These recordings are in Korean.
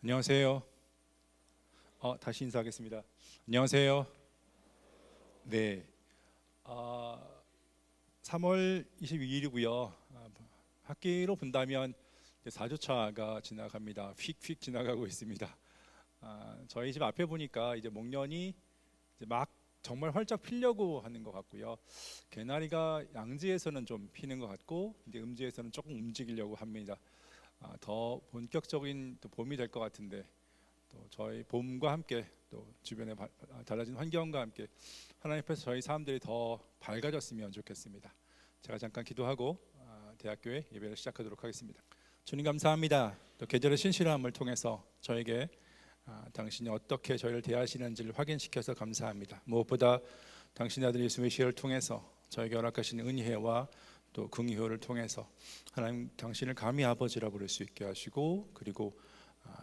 안녕하세요. 다시 인사하겠습니다. 안녕하세요. 네, 3월 22일이고요. 학기로 본다면 4주차가 지나갑니다. 휙휙 지나가고 있습니다. 저희 집 앞에 보니까 이제 목련이 이제 막 정말 활짝 피려고 하는 것 같고요. 개나리가 양지에서는 좀 피는 것 같고 이제 음지에서는 조금 움직이려고 합니다. 더 본격적인 또 봄이 될 것 같은데 또 저희 봄과 함께 또 주변의 달라진 환경과 함께 하나님 앞에서 저희 사람들이 더 밝아졌으면 좋겠습니다. 제가 잠깐 기도하고 대학교의 예배를 시작하도록 하겠습니다. 주님 감사합니다. 또 계절의 신실함을 통해서 저에게 당신이 어떻게 저희를 대하시는지를 확인시켜서 감사합니다. 무엇보다 당신의 아들 예수 메시아를 통해서 저에게 허락하신 은혜와 또 긍휼을 통해서 하나님 당신을 감히 아버지라 부를 수 있게 하시고 그리고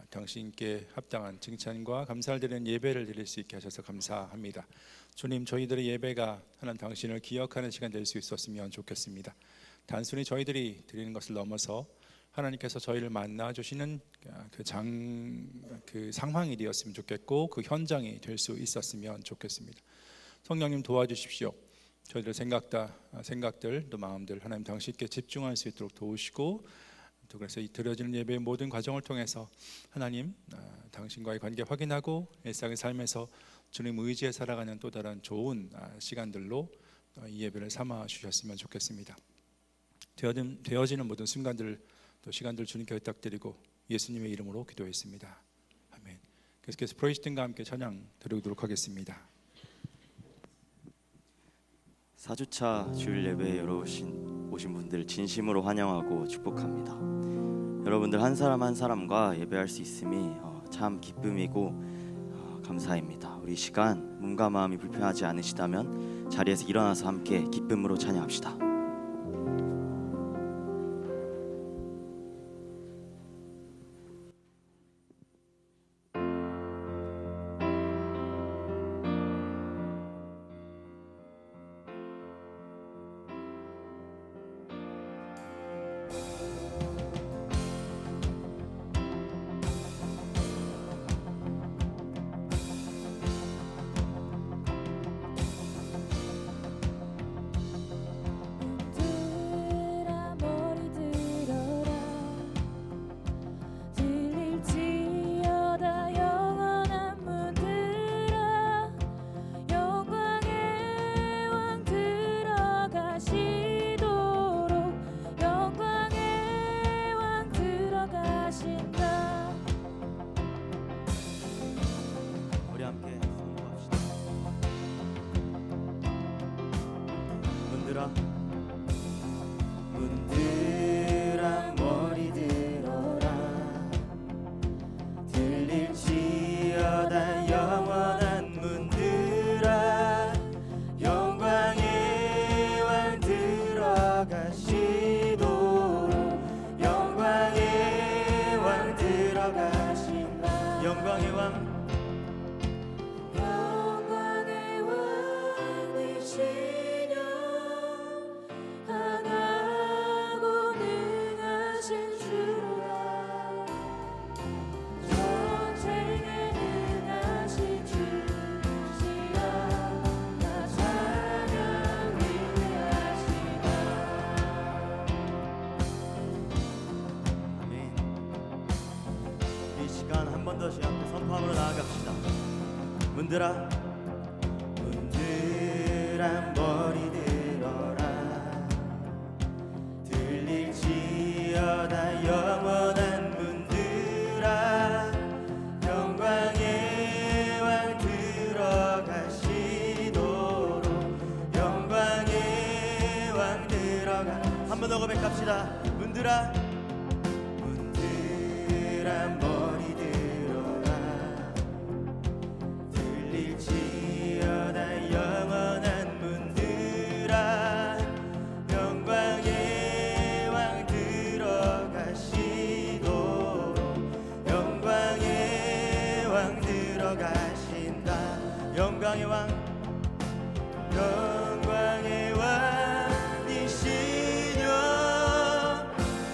당신께 합당한 칭찬과 감사를 드리는 예배를 드릴 수 있게 하셔서 감사합니다. 주님, 저희들의 예배가 하나님 당신을 기억하는 시간 될 수 있었으면 좋겠습니다. 단순히 저희들이 드리는 것을 넘어서 하나님께서 저희를 만나 주시는 그 상황이 되었으면 좋겠고 그 현장이 될 수 있었으면 좋겠습니다. 성령님 도와주십시오. 저희들의 생각들 또 마음들 하나님 당신께 집중할 수 있도록 도우시고 또 그래서 이 드려지는 예배의 모든 과정을 통해서 하나님 당신과의 관계 확인하고 일상의 삶에서 주님 의지에 살아가는 또 다른 좋은 시간들로 이 예배를 삼아 주셨으면 좋겠습니다. 되어지는 모든 순간들 또 시간들 주님께 부탁드리고 예수님의 이름으로 기도했습니다. 아멘. 계속해서 프레이즈 팀과 함께 찬양 드리도록 하겠습니다. 4주차 주일 예배에 오신 분들 진심으로 환영하고 축복합니다. 여러분들 한 사람 한 사람과 예배할 수 있음이 참 기쁨이고 감사입니다. 우리 시간 몸과 마음이 불편하지 않으시다면 자리에서 일어나서 함께 기쁨으로 찬양합시다. 문들아 머리 들어라 들릴지어다 영원한 문들아 영광의 왕 들어가시도록 영광의 왕 들어가신다. 영광의 왕 다시 앞에 선포함으로 나아갑시다. 문들아 머리 들어라 들릴지어다 영원한 문들아 영광의 왕 들어가시도록 영광의 왕 들어가. 한 번 더 고백합시다. 문들아 머리 들릴지어다 영원한 문들아 영광의 왕 들어가시도록 영광의 왕 들어가신다. 영광의 왕 영광의 왕이시여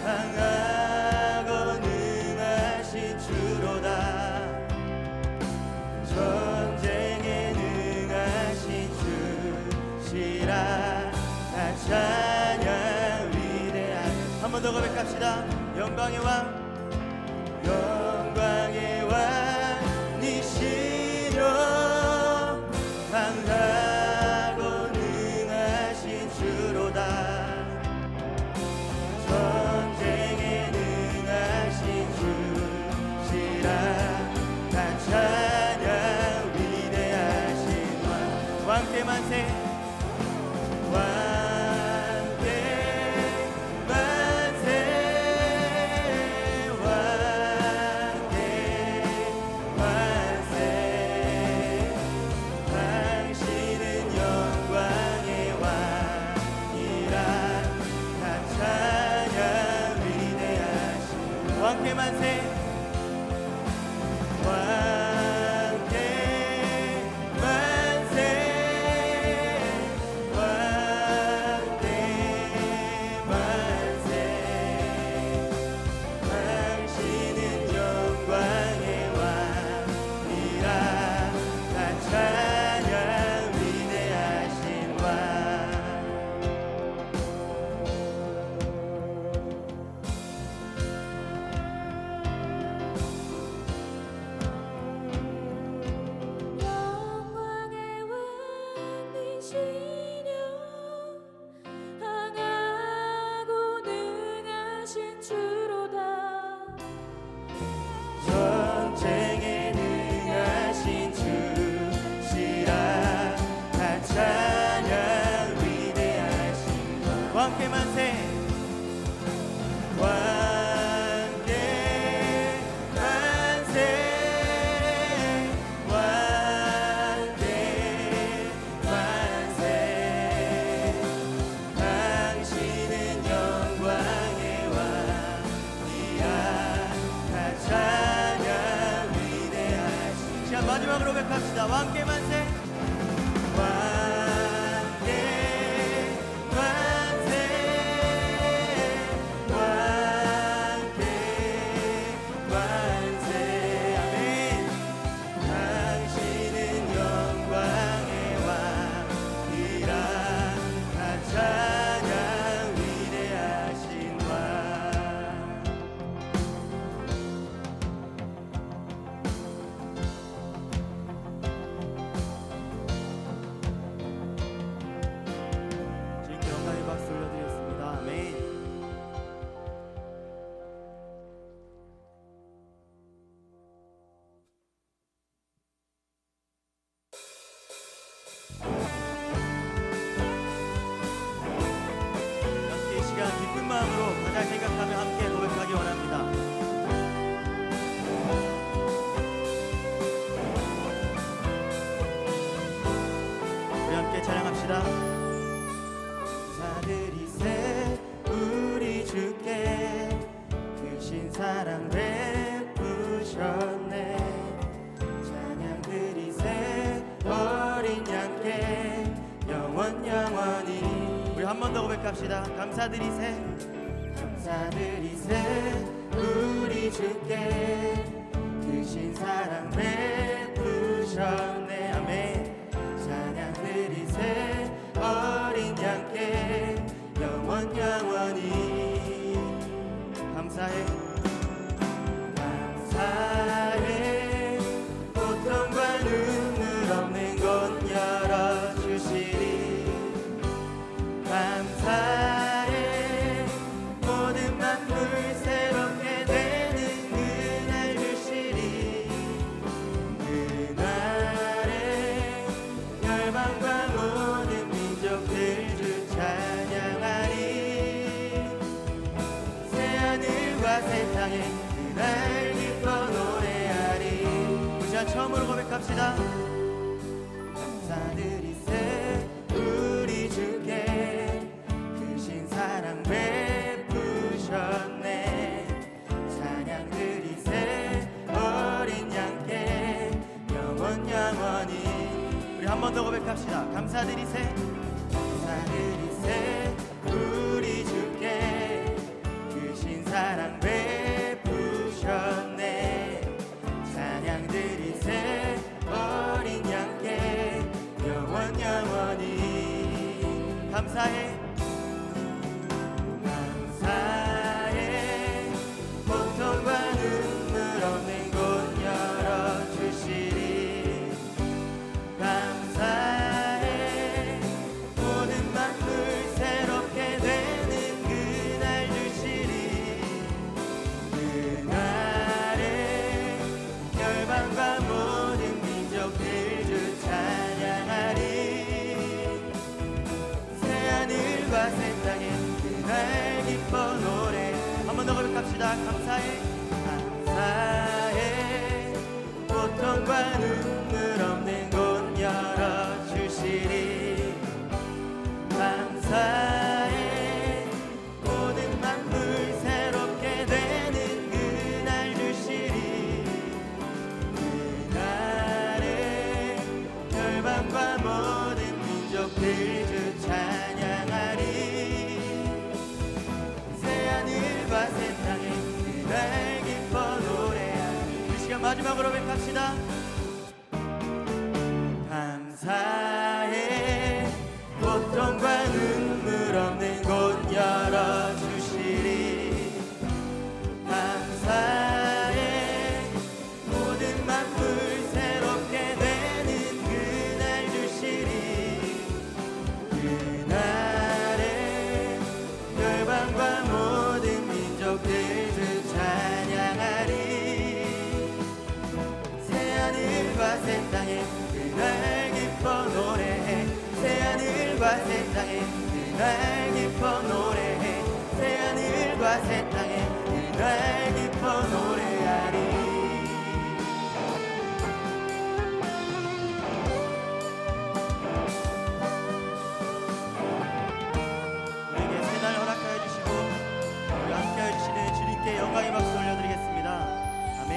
강하고 능하신 번 더 고백합시다. 영광의 왕 영광의 왕이시여 강하고 능하신 주로다 전쟁에 능하신 주시라 다 찬양 위대하신 왕께 만세 왕께 만세 왕께 만세 당신은 영광의 왕이라 다 찬양 위대하신 왕께 만세 왕께 만세 왕께 만세 당신은 영광의 왕이라 다 찬양 위대하신 왕 영광의 왕이시여 강하고 능하신 주로다 전쟁에 능하신 주시라 다 찬양 위대하신 왕께 만세 왕께 만세 왕께 만세 당신은 영광의 왕이야 다 찬양 위대하신 시간 마지막으로 고백합시다. 왕께 만세 왕께 만세 왕께 만세 아멘 당신은 영광의 왕이라 다 찬양 위대하신 왕 주님께 영광의 박수 올려드렸습니다. 아멘. 함께 이 시간 기쁜 마음으로 가장 생각하며 함께 고백하기 원합니다. 우리 함께 찬양합시다. 사드리세 우리 주께 크신 사랑 베푸셨네 찬양 드리세 어린 양께 영원히 우리 한 번 더 고백합시다. 감사드리세 감사드리세 우리 주께 크신 사랑 베푸셨네 아멘 찬양 드리세 어린 양께 영원히 감사해 감사해 고통과 눈물 없는 곳 열어주시리 감사해 모든 만물 새롭게 되는 그날 주시리 그날에 열방과 모든 민족들 주 찬양하리 새하늘과 새 땅에 그날 기뻐 노래하리 우리 자 처음으로 고백합시다. 감사드리세 우리 주께 크신 사랑 베푸셨네 찬양 드리세 어린 양께 영원히 우리 한 번 더 고백합시다. 감사드리세 감사드리세 우리 주께 크신 사랑 베푸셨네 찬양 드리세 어린 양께 영원히 감사해 감사해 합시다. 감사해 감사해 고통과 눈물 없는 곳 열어주시리 감사해 모든 만물 새롭게 되는 그날 주시리 그날에 열방과 모든 민족들 주 찬양하리 새하늘과 새 땅에 그날 기뻐 노래하리 이 시간 마지막으로 고백합시다. 감사해 고통과 눈물 없는 곳 열어주시리 감사해 모든 만물 새롭게 되는 그날 주시리 그날에 열방과 모든 민족들 주 찬양하리 새하늘과 새 땅에 그날 기뻐 노래해 새하늘과 새 땅에 그날 기뻐 노래해 새하늘과 새 땅에 그날 기뻐 노래하리 우리에게 새날 허락하여 주시고 우리와 함께하여 주시는 주님께 영광의 박수 올려드리겠습니다. 아멘.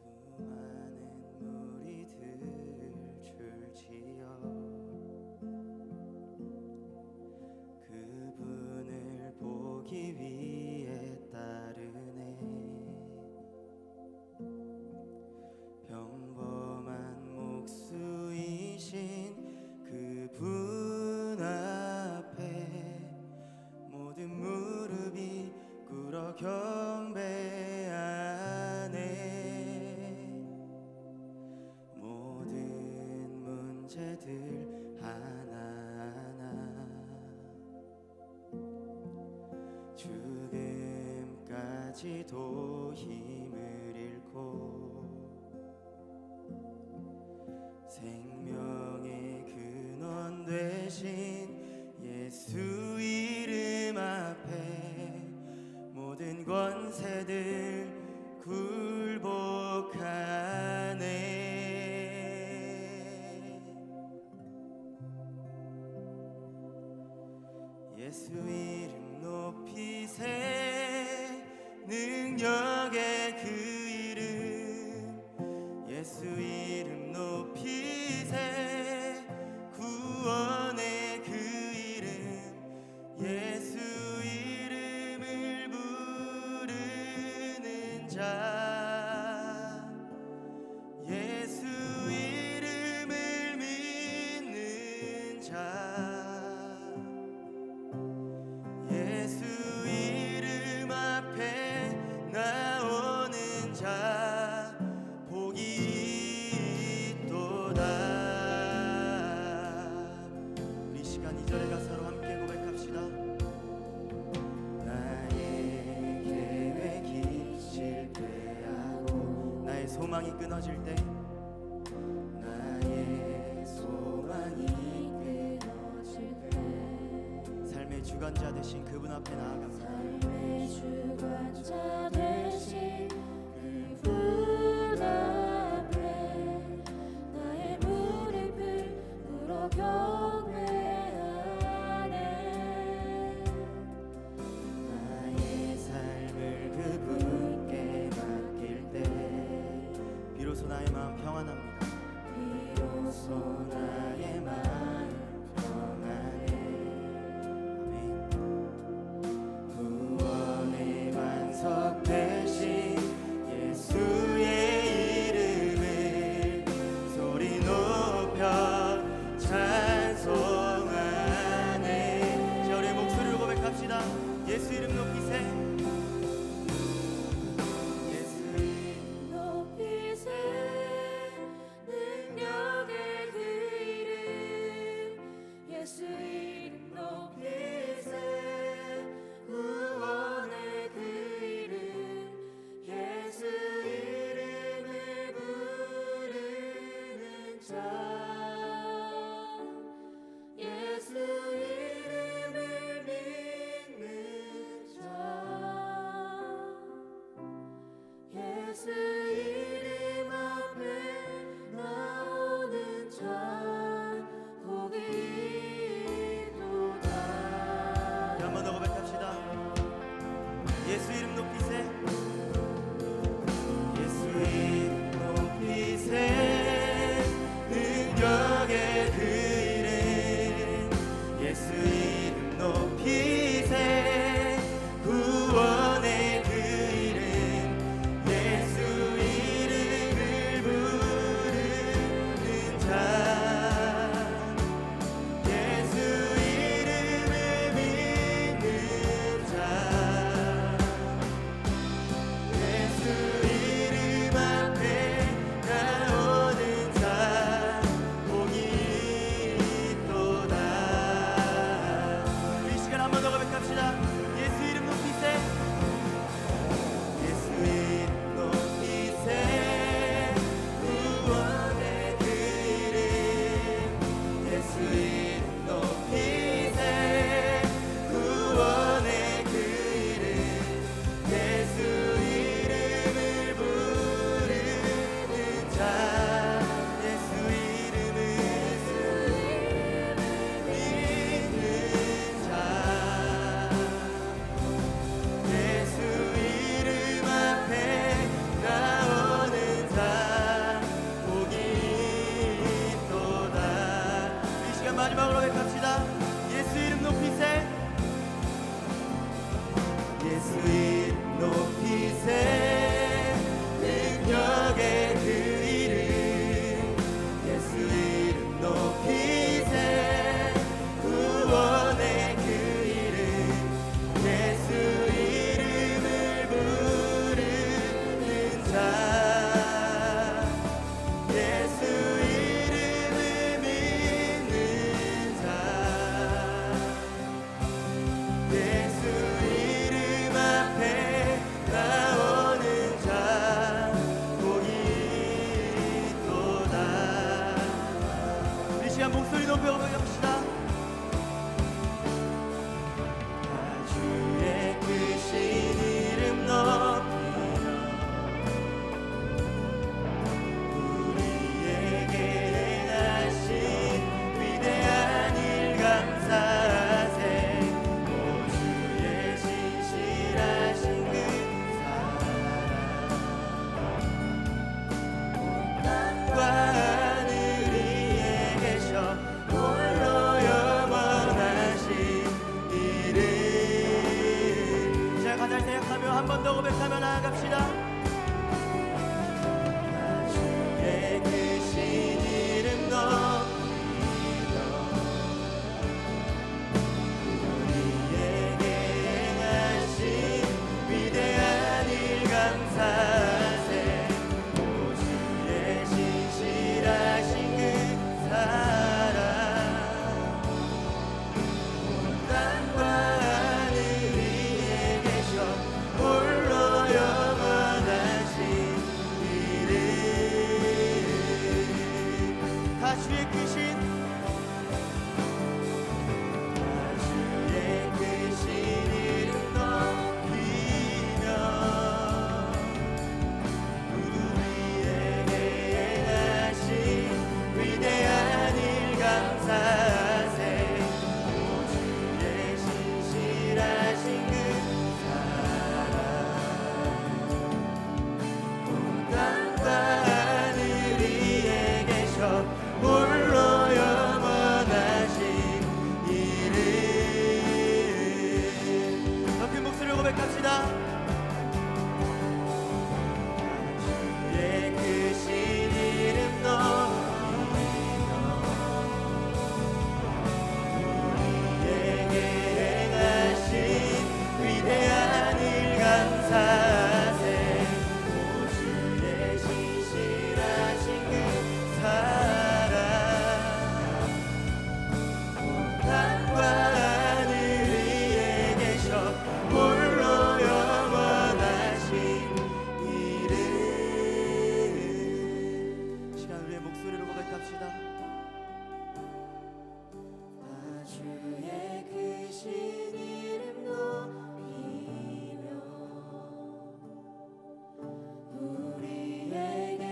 수많은 무리들 줄지어 그분을 보기 위해 따르네 평범한 목수이신 그분 앞에 모든 무릎이 꿇어 경배하네 모든 문제들 하나하나 죽음까지도 힘을 잃고 생명의 근원 되신 예수 이름 앞에 모든 권세들 굴복하네 예수 이름 높이세 능력의 그 이름 예수 이름 높이세 구원의 그 이름 예수 이름을 부르는 자 예수 이름을 믿는 자 예수 이름 앞에 나오는 자 복이 있도다 우리 시간 2절의 가사로 함께 고백합시다. 나의 계획이 실패하고 나의 소망이 끊어질 때 나의 소망이 끊어질 때 삶의 주관자 되신 그분 앞에 나아갑니다. 삶의 주관자 되신 그분 앞에 나의 무릎을 꿇어 경배하네 나의 삶을 그분께 맡길 때 비로소 나의 마음 평안합니다. 비로소 나의 마음 평안해 아멘. 구원의 반석 되신 예수의 이름을 소리 높여 찬송 예수 이름 높이세 구원의 그 이름 예수 이름을 부르는 자 예수 이름을 믿는 자 예수 이름 앞에 나오는 자 복이 있도다. 이 시간 한 번 더 고백합시다. 예수 이름 높이세 예수 이름 높이세 구원의 그 이름 예수 이름 높이세 구원의 그 이름 예수 이름을 부르는 자 예수 이름을 믿는 자 예수 이름 앞에 나오는 자 복이 있도다. 이 시간 마지막으로 고백합시다. 예수 이름 높이세 예수 이름 높이세 능력의 그 이름 예수 이름 높이세 구원의 그 이름 예수 이름을 부르는 자 예수 이름을 믿는 자 예수 이름 앞에 나오는 자 복이 있도다. 우리 시간 목소리 높여 고백합시다. 주의 크신 이름 높이며 우리에게 행하신 위대한 일 감사하세 오 주의 신실하신 그 사랑 땅과 하늘 위에 계셔 홀로 영원하신 이름. 자 가장 생각하며 한 번 더 고백하며 나아갑시다. 주의 크신 이름 높이며 우리에게 행하신 위대한 일 감사하세 오 주의 신실하신 그 사랑 온 땅과 하늘 위에 계셔 홀로 영원하신 이름. 다 주의 크신 이름 높이며 우리에게 행하신 위대한 일 감사하세 오 주의 신실하신 그 사랑 온 땅과 하늘 위에 계셔 홀로 영원하신 이름. 높은 목소리로 고백합시다. 주의 크신 이름 높이며 우리에게 행하신 위대한 일 감사하세 오 주의 신실하신 그 사랑 온 땅과 하늘 위에 계셔 홀로 영원하신 이름. 시간 우리의 목소리로 고백합시다. 주의 크신 이름 높이며 우리에게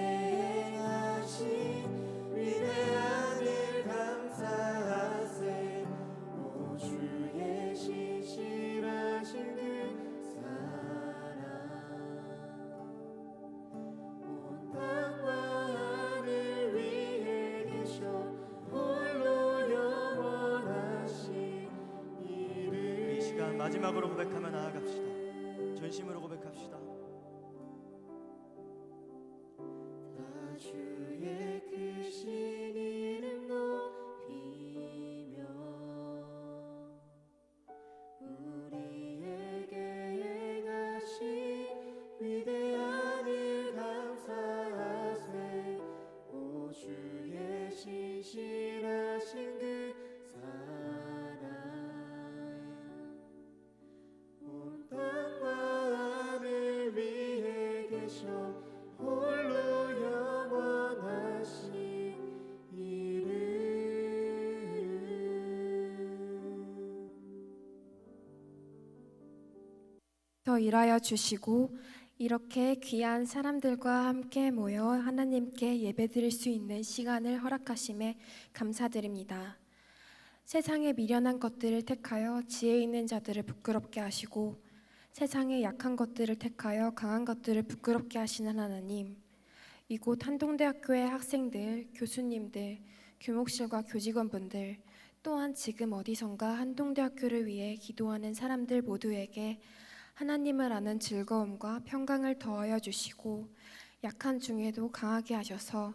행하신 위대한 일 감사하세 오 시간 마지막으로 고백하며 나아갑시다. 전심으로 고백합시다. 나 주의 크신 이름 높이며 우리에게 행하신 위대한 일 감사하세. 오 주의 신실하신 그 사랑 온 땅과 하늘 위에 계셔 홀로 영원하신 이름. 더 일하여 주시고 이렇게 귀한 사람들과 함께 모여 하나님께 예배드릴 수 있는 시간을 허락하심에 감사드립니다. 세상의 미련한 것들을 택하여 지혜 있는 자들을 부끄럽게 하시고 세상의 약한 것들을 택하여 강한 것들을 부끄럽게 하시는 하나님, 이곳 한동대학교의 학생들, 교수님들, 교목실과 교직원분들, 또한 지금 어디선가 한동대학교를 위해 기도하는 사람들 모두에게 하나님을 아는 즐거움과 평강을 더하여 주시고 약한 중에도 강하게 하셔서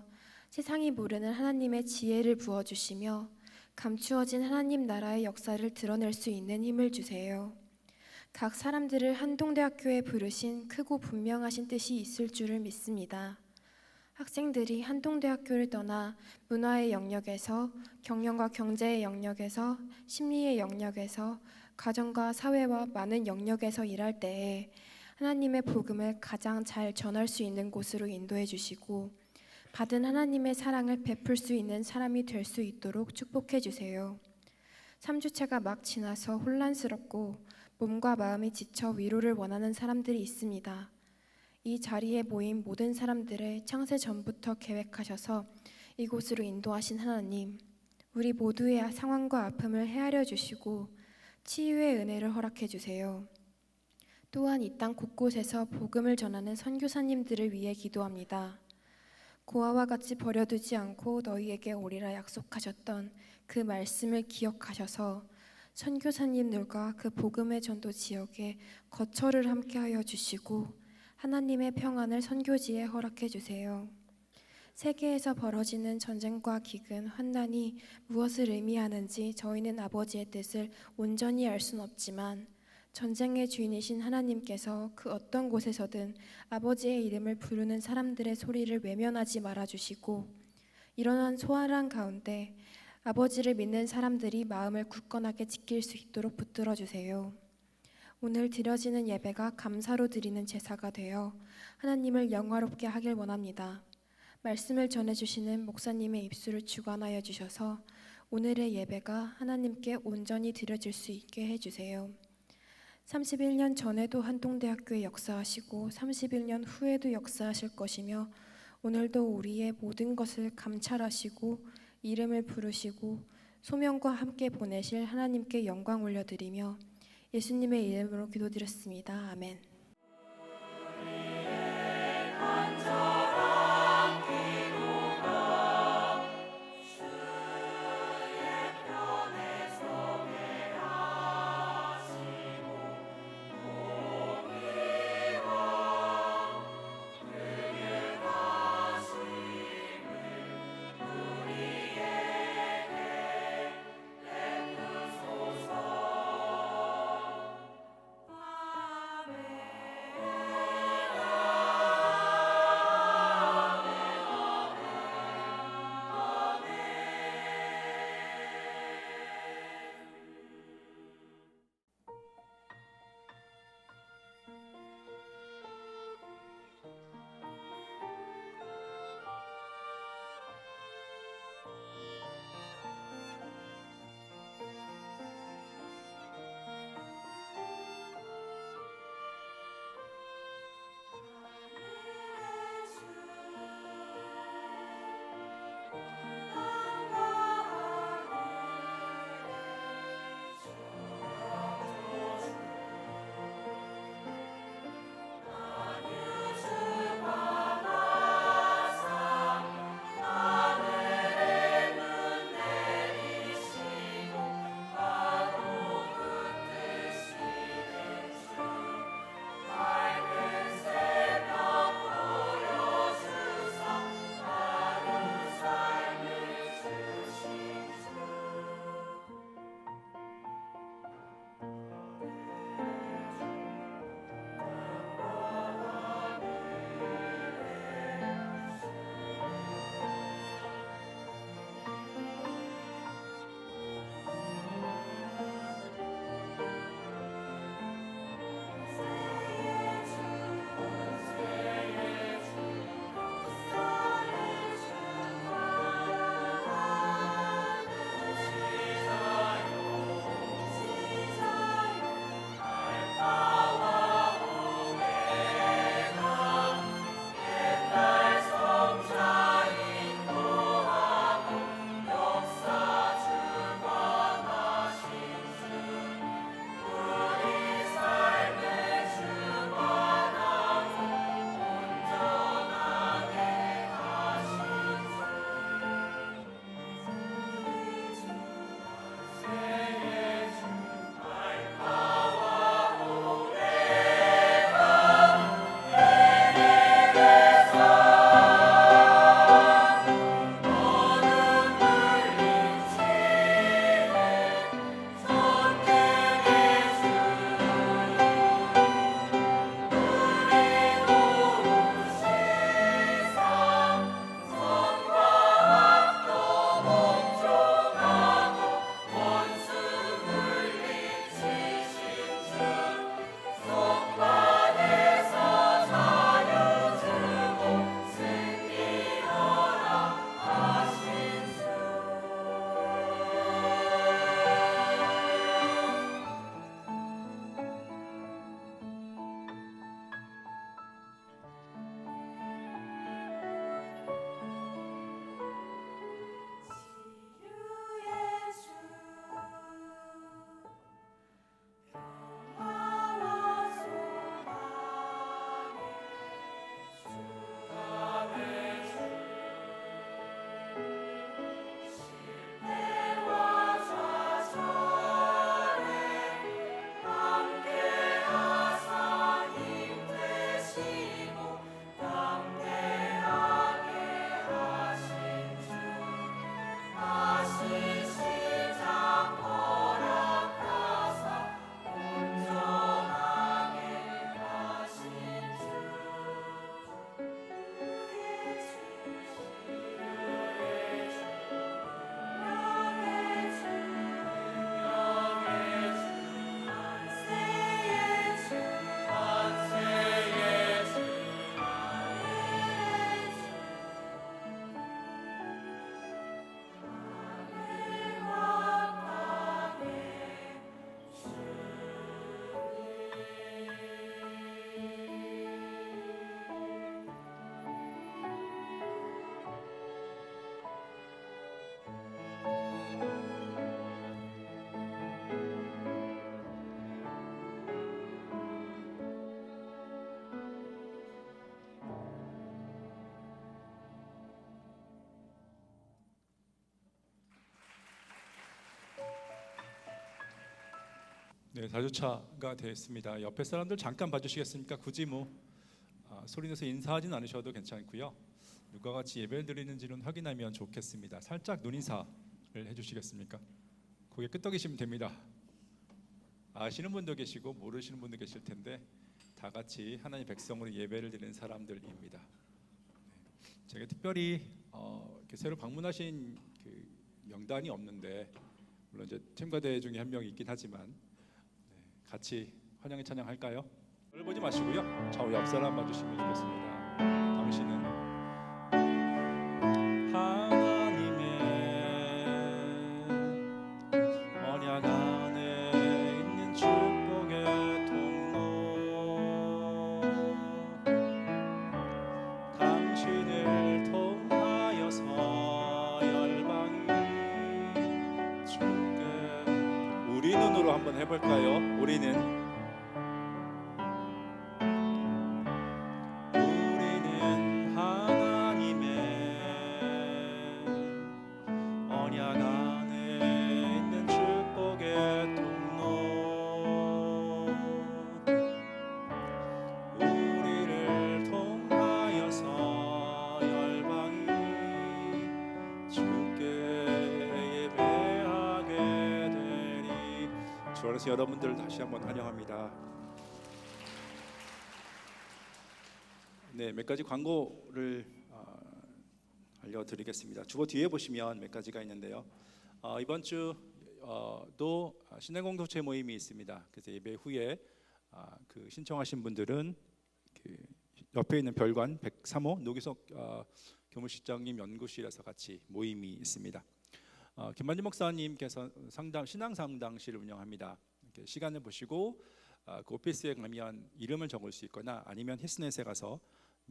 세상이 모르는 하나님의 지혜를 부어주시며 감추어진 하나님 나라의 역사를 드러낼 수 있는 힘을 주세요. 각 사람들을 한동대학교에 부르신 크고 분명하신 뜻이 있을 줄을 믿습니다. 학생들이 한동대학교를 떠나 문화의 영역에서, 경영과 경제의 영역에서, 심리의 영역에서, 가정과 사회와 많은 영역에서 일할 때에 하나님의 복음을 가장 잘 전할 수 있는 곳으로 인도해 주시고 받은 하나님의 사랑을 베풀 수 있는 사람이 될 수 있도록 축복해 주세요. 3주차가 막 지나서 혼란스럽고 몸과 마음이 지쳐 위로를 원하는 사람들이 있습니다. 이 자리에 모인 모든 사람들을 창세 전부터 계획하셔서 이곳으로 인도하신 하나님, 우리 모두의 상황과 아픔을 헤아려 주시고 치유의 은혜를 허락해 주세요. 또한 이 땅 곳곳에서 복음을 전하는 선교사님들을 위해 기도합니다. 고아와 같이 버려두지 않고 너희에게 오리라 약속하셨던 그 말씀을 기억하셔서 선교사님들과 그 복음의 전도 지역에 거처를 함께하여 주시고 하나님의 평안을 선교지에 허락해 주세요. 세계에서 벌어지는 전쟁과 기근, 환난이 무엇을 의미하는지 저희는 아버지의 뜻을 온전히 알 수는 없지만 전쟁의 주인이신 하나님께서 그 어떤 곳에서든 아버지의 이름을 부르는 사람들의 소리를 외면하지 말아주시고 이러한 소환한 가운데 아버지를 믿는 사람들이 마음을 굳건하게 지킬 수 있도록 붙들어 주세요. 오늘 드려지는 예배가 감사로 드리는 제사가 되어 하나님을 영화롭게 하길 원합니다. 말씀을 전해주시는 목사님의 입술을 주관하여 주셔서 오늘의 예배가 하나님께 온전히 드려질 수 있게 해주세요. 31년 전에도 한동대학교에 역사하시고 31년 후에도 역사하실 것이며 오늘도 우리의 모든 것을 감찰하시고 이름을 부르시고 소명과 함께 보내실 하나님께 영광 올려드리며 예수님의 이름으로 기도드렸습니다. 아멘. 네, 4주차가 됐습니다. 옆에 사람들 잠깐 봐주시겠습니까? 굳이 소리 내서 인사하진 않으셔도 괜찮고요. 누가 같이 예배를 드리는지는 확인하면 좋겠습니다. 살짝 눈인사를 해주시겠습니까? 고개 끄덕이시면 됩니다. 아시는 분도 계시고 모르시는 분도 계실 텐데 다 같이 하나님의 백성으로 예배를 드리는 사람들입니다. 제가 특별히 이렇게 새로 방문하신 그 명단이 없는데 물론 이제 팀과대 중에 한 명이 있긴 하지만 같이 환영의 찬양할까요? 저를 보지 마시고요. 좌우 옆 사람 봐주시면 좋겠습니다. 당신은 하나님의 언약 안에 있는 축복의 통로 당신을 통하여서 열방이 주께 우리 눈으로 한번 해볼까요? 우리는 하나님의 언약 안에 있는 축복의 통로 우리를 통하여서 열방이 주께 예배하게 되리. 주 안에서 여러분들 다시 한번 환영합니다. 네, 몇 가지 광고를 알려드리겠습니다. 주보 뒤에 보시면 몇 가지가 있는데요. 이번 주도 신앙공동체 모임이 있습니다. 그래서 예배 후에 그 신청하신 분들은 그 옆에 있는 별관 103호 노기석 교무실장님 연구실에서 같이 모임이 있습니다. 김만지 목사님께서 신앙 상담실을 운영합니다. 이렇게 시간을 보시고 그 오피스에 가면 이름을 적을 수 있거나 아니면 히스넷에 가서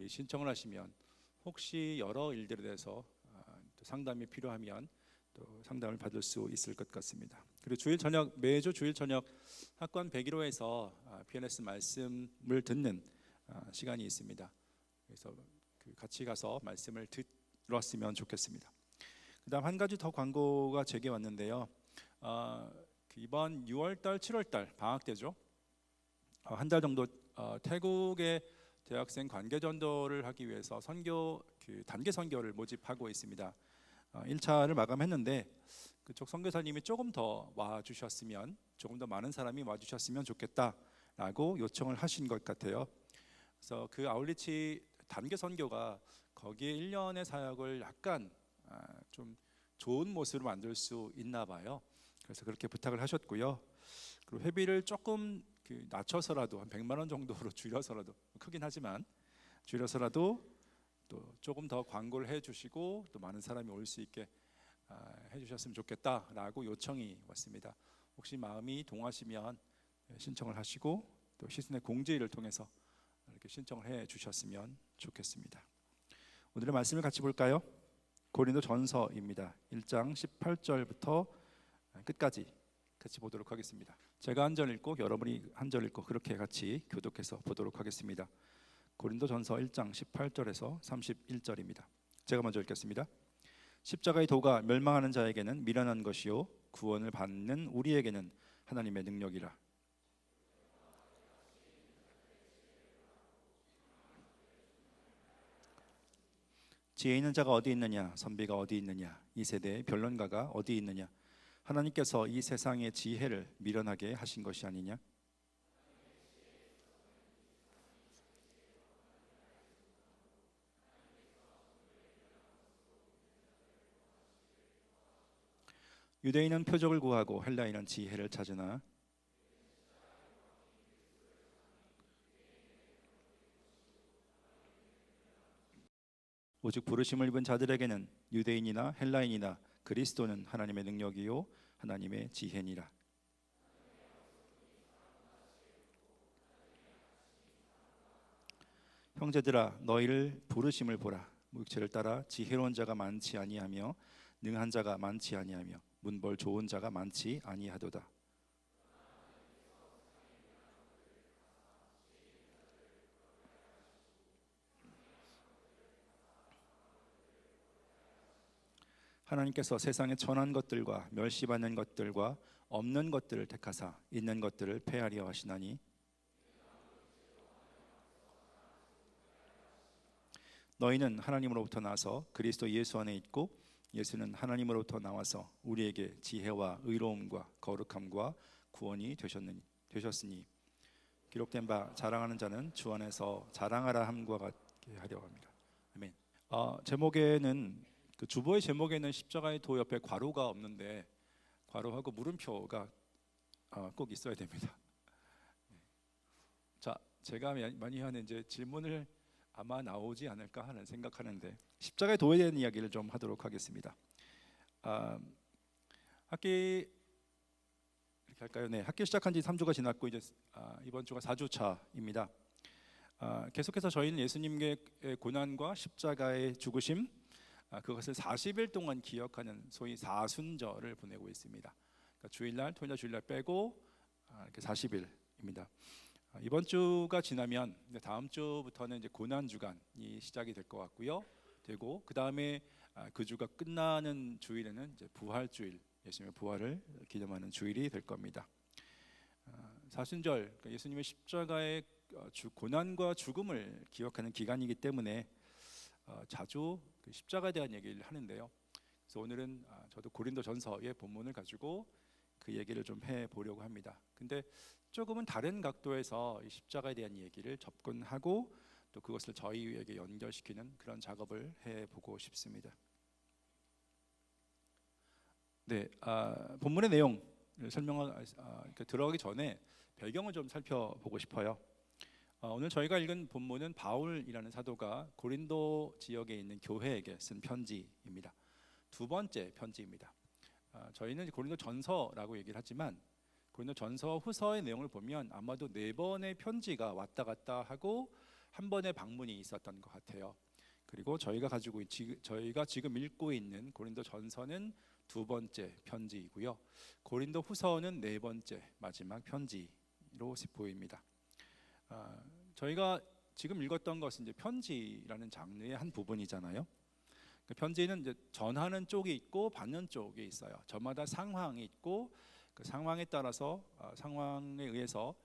신청을 하시면 혹시 여러 일들에 대해서 상담이 필요하면 또 상담을 받을 수 있을 것 같습니다. 그리고 매주 주일 저녁 학관 101호에서 PNS 말씀을 듣는 시간이 있습니다. 그래서 같이 가서 말씀을 들었으면 좋겠습니다. 그다음 한 가지 더 광고가 제게 왔는데요. 이번 6월달, 7월달 방학 때죠. 한 달 정도 태국의 대학생 관계 전도를 하기 위해서 단계 선교를 모집하고 있습니다. 1차를 마감했는데 그쪽 선교사님이 조금 더 와주셨으면, 조금 더 많은 사람이 와주셨으면 좋겠다라고 요청을 하신 것 같아요. 그래서 그 아울리치 단계 선교가 거기에 1년의 사역을 약간 좀 좋은 모습으로 만들 수 있나 봐요. 그래서 그렇게 부탁을 하셨고요. 그리고 회비를 조금 낮춰서라도 한 100만 원 정도로 줄여서라도, 크긴 하지만 줄여서라도 또 조금 더 광고를 해주시고 또 많은 사람이 올 수 있게 해주셨으면 좋겠다라고 요청이 왔습니다. 혹시 마음이 동하시면 신청을 하시고 또 시스넷 공지를 통해서 이렇게 신청을 해주셨으면 좋겠습니다. 오늘의 말씀을 같이 볼까요? 고린도전서입니다. 1장 18절부터 끝까지 같이 보도록 하겠습니다. 제가 한 절 읽고 여러분이 한 절 읽고 그렇게 같이 교독해서 보도록 하겠습니다. 고린도전서 1장 18절에서 31절입니다. 제가 먼저 읽겠습니다. 십자가의 도가 멸망하는 자에게는 미련한 것이요 구원을 받는 우리에게는 하나님의 능력이라. 지혜 있는 자가 어디 있느냐, 선비가 어디 있느냐, 이 세대의 변론가가 어디 있느냐. 하나님께서 이 세상의 지혜를 미련하게 하신 것이 아니냐. 유대인은 표적을 구하고 헬라인은 지혜를 찾으나 오직 부르심을 입은 자들에게는 유대인이나 헬라인이나 그리스도는 하나님의 능력이요 하나님의 지혜니라. 형제들아 너희를 부르심을 보라. 무육체를 따라 지혜로운 자가 많지 아니하며 능한 자가 많지 아니하며 문벌 좋은 자가 많지 아니하도다. 하나님께서 세상에 천한 것들과 멸시받는 것들과 없는 것들을 택하사 있는 것들을 폐하려 하시나니 너희는 하나님으로부터 나서 그리스도 예수 안에 있고 예수는 하나님으로부터 나와서 우리에게 지혜와 의로움과 거룩함과 구원이 되셨으니 기록된 바 자랑하는 자는 주 안에서 자랑하라 함과 같게 하려 합니다. 아멘. 제목에는 그 주보의 제목에는 십자가의 도 옆에 괄호가 없는데 괄호하고 물음표가 꼭 있어야 됩니다. 자, 제가 많이 하는 이제 질문을 아마 나오지 않을까 하는 생각하는데 십자가의 도에 대한 이야기를 좀 하도록 하겠습니다. 학기 이렇게 할까요? 네, 학기 시작한 지 3주가 지났고 이제 이번 주가 4주차입니다. 계속해서 저희는 예수님의 고난과 십자가의 죽으심 그것을 40일 동안 기억하는 소위 사순절을 보내고 있습니다. 그러니까 주일날, 토요일날, 주일날 빼고 이렇게 40일입니다. 이번 주가 지나면 다음 주부터는 이제 고난 주간이 시작이 될 것 같고요. 되고 그 다음에 그 주가 끝나는 주일에는 이제 부활 주일, 예수님의 부활을 기념하는 주일이 될 겁니다. 사순절, 그러니까 예수님의 십자가의 고난과 죽음을 기억하는 기간이기 때문에 자주 그 십자가에 대한 얘기를 하는데요. 그래서 오늘은 저도 고린도전서의 본문을 가지고 그 얘기를 좀 해보려고 합니다. 근데 조금은 다른 각도에서 이 십자가에 대한 얘기를 접근하고 또 그것을 저희에게 연결시키는 그런 작업을 해보고 싶습니다. 네, 본문의 내용을 들어가기 전에 배경을 좀 살펴보고 싶어요. 오늘 저희가 읽은 본문은 바울이라는 사도가 고린도 지역에 있는 교회에게 쓴 편지입니다. 두 번째 편지입니다. 저희는 고린도 전서라고 얘기를 하지만 고린도 전서 후서의 내용을 보면 아마도 4번의 편지가 왔다 갔다 하고 한 번의 방문이 있었던 것 같아요. 그리고 저희가 지금 읽고 있는 고린도 전서는 2번째 편지이고요. 고린도 후서는 4번째 마지막 편지로 보입니다. 저희가 지금 읽었던 것은 이제 편지라는 장르의 한 부분이잖아요. 그 편지는 이제 전하는 쪽이 있고 받는 쪽이 있어요. 저마다 상황이 있고 그 상황에 따라서 상황에 의해서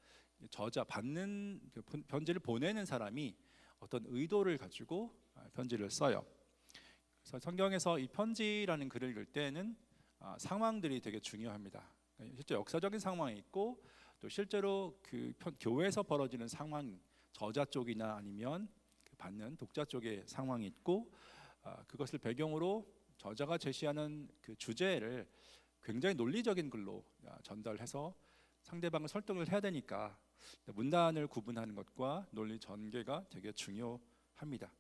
받는 그 편지를 보내는 사람이 어떤 의도를 가지고 편지를 써요. 그래서 성경에서 이 편지라는 글을 읽을 때는 상황들이 되게 중요합니다. 실제 역사적인 상황이 있고 또 실제로 그 교회에서 벌어지는 상황, 저자 쪽이나 아니면 그 받는 독자 쪽의 상황이 있고 그것을 배경으로 저자가 제시하는 그 주제를 굉장히 논리적인 글로 전달해서 상대방을 설득을 해야 되니까 문단을 구분하는 것과 논리 전개가 되게 중요합니다.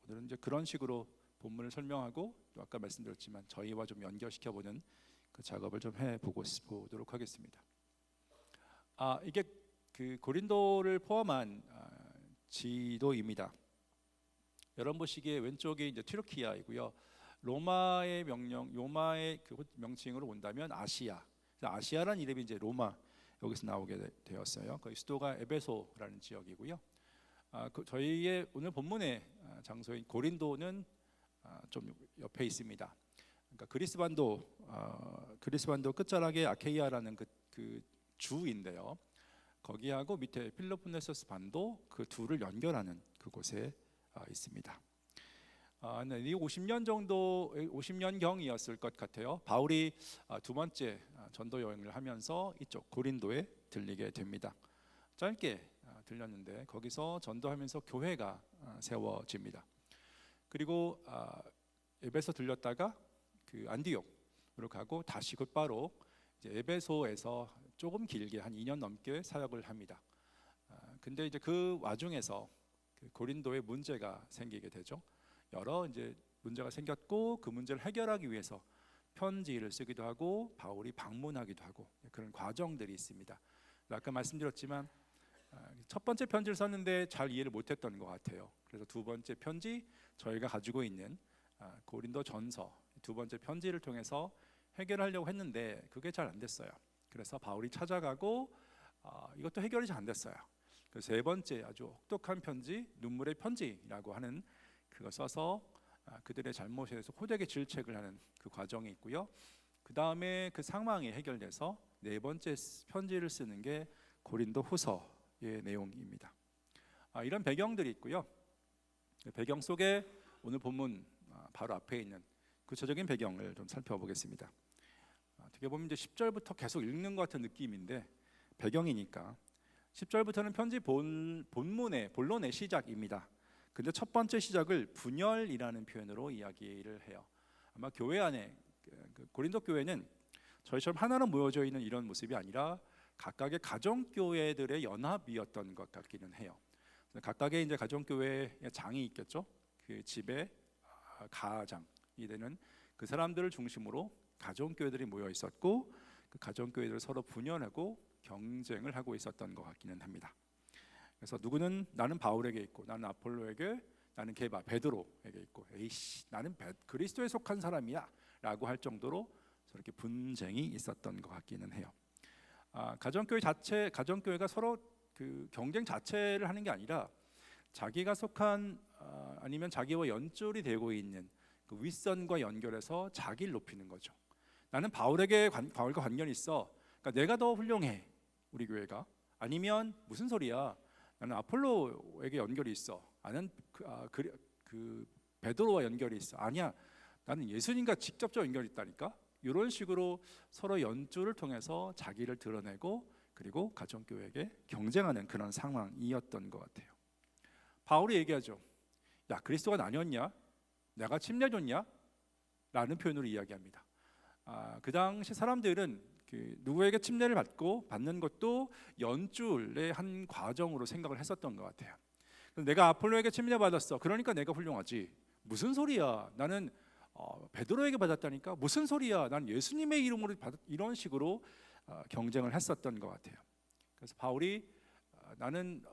오늘은 이제 그런 식으로 본문을 설명하고 또 아까 말씀드렸지만 저희와 좀 연결시켜보는 그 작업을 좀 해보도록 하겠습니다. 이게 그 고린도를 포함한 지도입니다. 여러분 보시기에 왼쪽이 이제 튀르키아이고요. 로마의 그 명칭으로 본다면 아시아. 아시아라는 이름이 이제 로마 여기서 나오게 되었어요. 거기 수도가 에베소라는 지역이고요. 저희의 오늘 본문의 장소인 고린도는 좀 옆에 있습니다. 그러니까 그리스반도 끝자락에 아케이아라는 그 주인데요. 거기하고 밑에 필로폰네소스 반도 그 둘을 연결하는 그곳에 있습니다. 이 50년경이었을 것 같아요. 바울이 2번째 전도 여행을 하면서 이쪽 고린도에 들리게 됩니다. 짧게 들렸는데 거기서 전도하면서 교회가 세워집니다. 그리고 에베소 들렸다가 그 안디옥으로 가고 다시 곧바로 이제 에베소에서 조금 길게 한 2년 넘게 사역을 합니다. 근데 이제 그 와중에서 그 고린도에 문제가 생기게 되죠. 여러 이제 문제가 생겼고 그 문제를 해결하기 위해서 편지를 쓰기도 하고 바울이 방문하기도 하고 그런 과정들이 있습니다. 아까 말씀드렸지만 첫 번째 편지를 썼는데 잘 이해를 못했던 것 같아요. 그래서 2번째 편지 저희가 가지고 있는 고린도 전서 2번째 편지를 통해서 해결하려고 했는데 그게 잘 안 됐어요. 그래서 바울이 찾아가고 이것도 해결이 잘 안 됐어요. 그래서 3번째 아주 혹독한 편지, 눈물의 편지라고 하는 그거 써서 그들의 잘못에 대해서 호되게 질책을 하는 그 과정이 있고요. 그 다음에 그 상황이 해결돼서 네 번째 편지를 쓰는 게 고린도후서의 내용입니다. 이런 배경들이 있고요. 그 배경 속에 오늘 본문 바로 앞에 있는 구체적인 배경을 좀 살펴보겠습니다. 어떻게 보면 이제 10절부터 계속 읽는 것 같은 느낌인데 배경이니까 10절부터는 편지 본론의 시작입니다. 근데 첫 번째 시작을 분열이라는 표현으로 이야기를 해요. 아마 교회 안에 그 고린도 교회는 저희처럼 하나로 모여져 있는 이런 모습이 아니라 각각의 가정 교회들의 연합이었던 것 같기는 해요. 각각의 이제 가정 교회의 장이 있겠죠. 그 집의 가장이 되는 그 사람들을 중심으로 가정 교회들이 모여 있었고 그 가정 교회들을 서로 분열하고 경쟁을 하고 있었던 것 같기는 합니다. 그래서 누구는 나는 바울에게 있고 나는 아폴로에게 나는 베드로에게 있고 에이씨 나는 그리스도에 속한 사람이야 라고 할 정도로 저렇게 분쟁이 있었던 것 같기는 해요. 가정교회가 서로 그 경쟁 자체를 하는 게 아니라 자기가 속한 아니면 자기와 연줄이 되고 있는 그 윗선과 연결해서 자기를 높이는 거죠. 나는 바울과 관련이 있어. 그러니까 내가 더 훌륭해 우리 교회가. 아니면 무슨 소리야? 나는 아폴로에게 연결이 있어. 나는 그 베드로와 연결이 있어. 아니야. 나는 예수님과 직접적 연결이 있다니까. 이런 식으로 서로 연줄을 통해서 자기를 드러내고 그리고 가정교회에게 경쟁하는 그런 상황이었던 것 같아요. 바울이 얘기하죠. 야 그리스도가 나뉘었냐? 내가 침례줬냐? 라는 표현으로 이야기합니다. 그 당시 사람들은 누구에게 침례를 받는 것도 연줄의 한 과정으로 생각을 했었던 것 같아요. 내가 아폴로에게 침례 받았어. 그러니까 내가 훌륭하지. 무슨 소리야? 나는 베드로에게 받았다니까. 무슨 소리야? 난 예수님의 이름으로 이런 식으로 경쟁을 했었던 것 같아요. 그래서 바울이 나는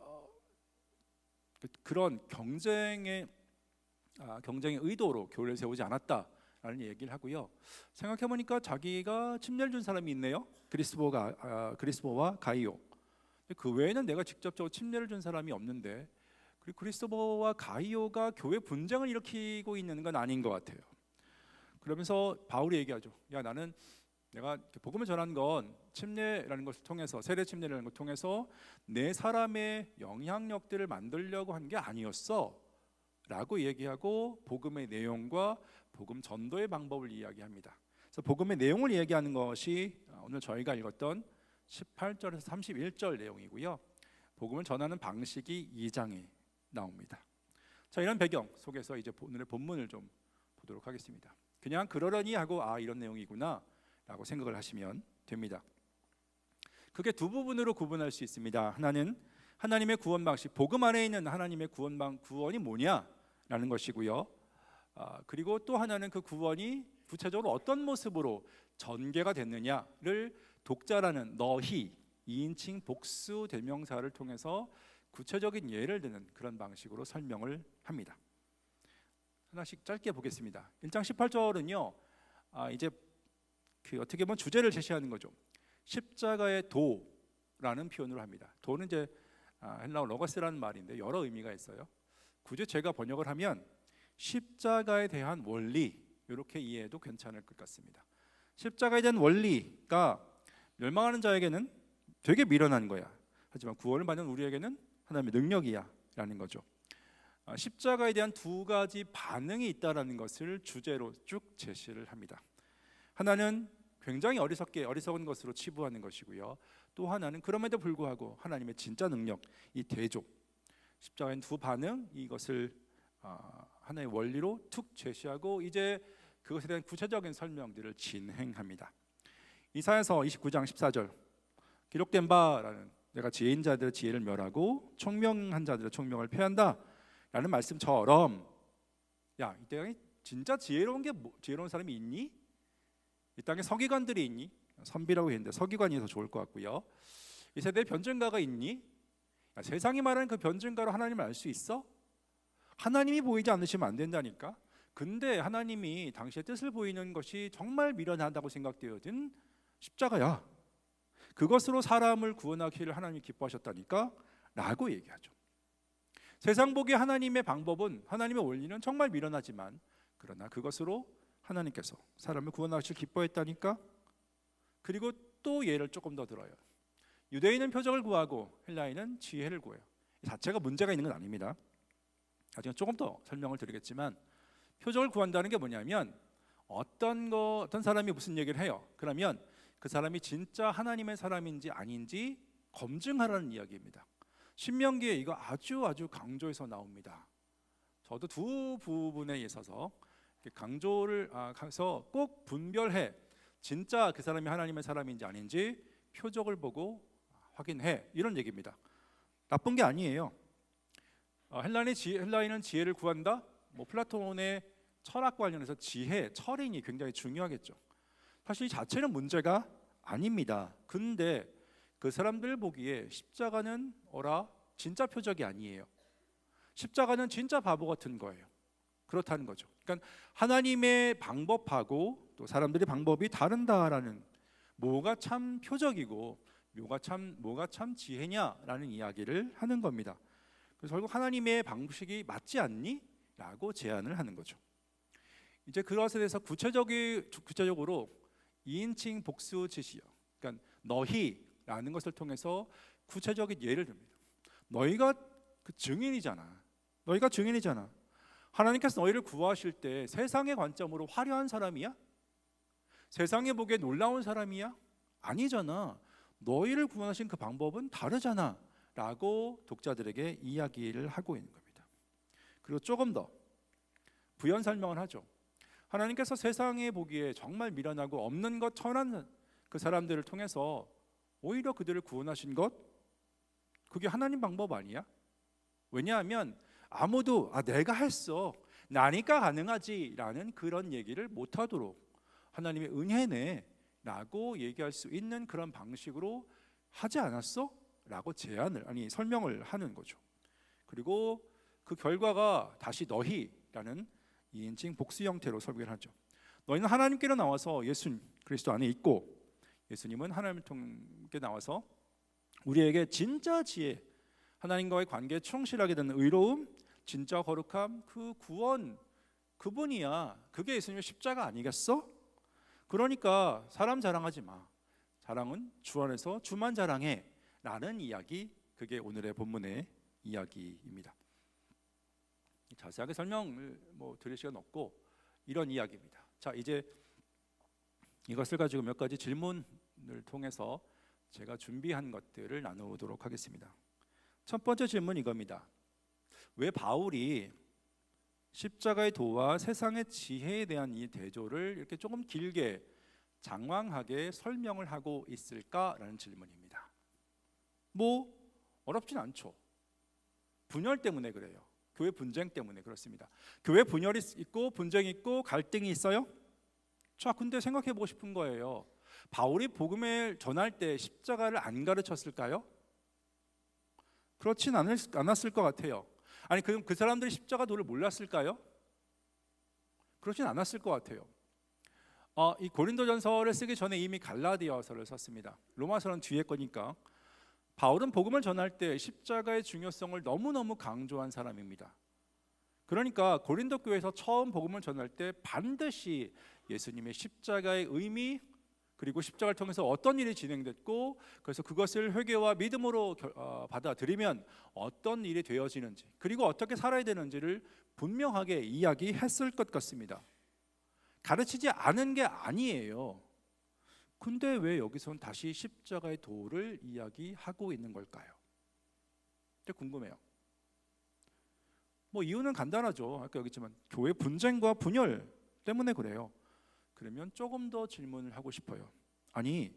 그런 경쟁의 의도로 교회를 세우지 않았다라는 얘기를 하고요. 생각해 보니까 자기가 침례를 준 사람이 있네요. 그리스도와 가이오. 그 외에는 내가 직접적으로 침례를 준 사람이 없는데, 그리고 그리스도와 가이오가 교회 분쟁을 일으키고 있는 건 아닌 것 같아요. 그러면서 바울이 얘기하죠. 야 내가 복음을 전한 건 침례라는 것을 통해서 세례 침례라는 것을 통해서 내 사람의 영향력들을 만들려고 한 게 아니었어 라고 얘기하고 복음의 내용과 복음 전도의 방법을 이야기합니다. 그래서 복음의 내용을 이야기하는 것이 오늘 저희가 읽었던 18절에서 31절 내용이고요. 복음을 전하는 방식이 2장에 나옵니다. 자, 이런 배경 속에서 이제 오늘의 본문을 좀 보도록 하겠습니다. 그냥 그러려니 하고 이런 내용이구나 라고 생각을 하시면 됩니다. 그게 두 부분으로 구분할 수 있습니다. 하나는 하나님의 구원 방식, 복음 안에 있는 하나님의 구원이 뭐냐라는 것이고요. 그리고 또 하나는 그 구원이 구체적으로 어떤 모습으로 전개가 됐느냐를 독자라는 너희 2인칭 복수 대명사를 통해서 구체적인 예를 드는 그런 방식으로 설명을 합니다. 하나씩 짧게 보겠습니다. 1장 18절은요. 이제 어떻게 보면 주제를 제시하는 거죠. 십자가의 도라는 표현으로 합니다. 도는 이제 헬라어 로고스라는 말인데 여러 의미가 있어요. 굳이 제가 번역을 하면 십자가에 대한 원리 이렇게 이해해도 괜찮을 것 같습니다. 십자가에 대한 원리가 멸망하는 자에게는 되게 미련한 거야. 하지만 구원을 받는 우리에게는 하나님의 능력이야 라는 거죠. 십자가에 대한 두 가지 반응이 있다라는 것을 주제로 쭉 제시를 합니다. 하나는 굉장히 어리석은 것으로 치부하는 것이고요. 또 하나는 그럼에도 불구하고 하나님의 진짜 능력, 이 대조, 십자가의 두 반응, 이것을 하나의 원리로 툭 제시하고 이제 그것에 대한 구체적인 설명들을 진행합니다. 이사야서 29장 14절 기록된 바라는 내가 지혜인 자들의 지혜를 멸하고 총명한 자들의 총명을 패한다 라는 말씀처럼 야, 이 땅에 진짜 지혜로운 사람이 있니? 이 땅에 서기관들이 있니? 선비라고 했는데 서기관이 더 좋을 것 같고요. 이 세대에 변증가가 있니? 야, 세상이 말하는 그 변증가로 하나님을 알 수 있어? 하나님이 보이지 않으시면 안 된다니까. 근데 하나님이 당시의 뜻을 보이는 것이 정말 미련하다고 생각되어진 십자가야. 그것으로 사람을 구원하기를 하나님이 기뻐하셨다니까 라고 얘기하죠. 세상 보기에 하나님의 방법은, 하나님의 원리는 정말 미련하지만 그러나 그것으로 하나님께서 사람을 구원하실 기뻐했다니까. 그리고 또 예를 조금 더 들어요. 유대인은 표적을 구하고 헬라인은 지혜를 구해요. 이 자체가 문제가 있는 건 아닙니다. 나중에 조금 더 설명을 드리겠지만, 표적을 구한다는 게 뭐냐면 어떤 사람이 무슨 얘기를 해요. 그러면 그 사람이 진짜 하나님의 사람인지 아닌지 검증하라는 이야기입니다. 신명기에 이거 아주 강조해서 나옵니다. 저도 두 부분에 있어서 강조를 해서 꼭 분별해. 진짜 그 사람이 하나님의 사람인지 아닌지 표적을 보고 확인해. 이런 얘기입니다. 나쁜 게 아니에요. 헬라인은 지혜를 구한다. 플라톤의 철학 관련해서 지혜, 철인이 굉장히 중요하겠죠. 사실 이 자체는 문제가 아닙니다. 근데 그 사람들 보기에 십자가는 진짜 표적이 아니에요. 십자가는 진짜 바보 같은 거예요. 그렇다는 거죠. 그러니까 하나님의 방법하고 또 사람들의 방법이 다른다라는, 뭐가 참 표적이고 뭐가 참 지혜냐라는 이야기를 하는 겁니다. 그래서 결국 하나님의 방식이 맞지 않니? 라고 제안을 하는 거죠. 이제 그것에 대해서 구체적으로 2인칭 복수 지시요. 그러니까 너희라는 것을 통해서 구체적인 예를 듭니다. 너희가 증인이잖아. 하나님께서 너희를 구하실 때 세상의 관점으로 화려한 사람이야? 세상에 보기에 놀라운 사람이야? 아니잖아. 너희를 구원하신 그 방법은 다르잖아 라고 독자들에게 이야기를 하고 있는 겁니다. 그리고 조금 더 부연 설명을 하죠. 하나님께서 세상에 보기에 정말 미련하고 없는 것 천한 그 사람들을 통해서 오히려 그들을 구원하신 것, 그게 하나님 방법 아니야? 왜냐하면 아무도 내가 했어, 나니까 가능하지 라는 그런 얘기를 못하도록 하나님의 은혜네 라고 얘기할 수 있는 그런 방식으로 하지 않았어? 라고 설명을 하는 거죠. 그리고 그 결과가 다시 너희라는 2인칭 복수 형태로 설명을 하죠. 너희는 하나님께로 나와서 예수 그리스도 안에 있고, 예수님은 하나님을 통해 나와서 우리에게 진짜 지혜, 하나님과의 관계에 충실하게 되는 의로움, 진짜 거룩함, 그 구원, 그분이야. 그게 예수님의 십자가 아니겠어? 그러니까 사람 자랑하지 마. 자랑은 주 안에서 주만 자랑해 라는 이야기, 그게 오늘의 본문의 이야기입니다. 자세하게 설명을 드릴 시간 없고 이런 이야기입니다. 자, 이제 이것을 가지고 몇 가지 질문을 통해서 제가 준비한 것들을 나누도록 하겠습니다. 첫 번째 질문 이겁니다. 왜 바울이 십자가의 도와 세상의 지혜에 대한 이 대조를 이렇게 조금 길게 장황하게 설명을 하고 있을까라는 질문입니다. 어렵진 않죠. 분열 때문에 그래요. 교회 분쟁 때문에 그렇습니다. 교회 분열이 있고 분쟁이 있고 갈등이 있어요. 자, 근데 생각해 보고 싶은 거예요. 바울이 복음을 전할 때 십자가를 안 가르쳤을까요? 그렇진 않았을 것 같아요. 아니, 그럼 그 사람들이 십자가 도를 몰랐을까요? 그렇진 않았을 것 같아요. 이 고린도전서를 쓰기 전에 이미 갈라디아서를 썼습니다. 로마서는 뒤에 거니까. 바울은 복음을 전할 때 십자가의 중요성을 너무너무 강조한 사람입니다. 그러니까 고린도 교회에서 처음 복음을 전할 때 반드시 예수님의 십자가의 의미, 그리고 십자가를 통해서 어떤 일이 진행됐고, 그래서 그것을 회개와 믿음으로 받아들이면 어떤 일이 되어지는지, 그리고 어떻게 살아야 되는지를 분명하게 이야기했을 것 같습니다. 가르치지 않은 게 아니에요. 근데 왜 여기서는 다시 십자가의 도를 이야기하고 있는 걸까요? 궁금해요. 이유는 간단하죠. 아까 여기 있지만 교회 분쟁과 분열 때문에 그래요. 그러면 조금 더 질문을 하고 싶어요. 아니,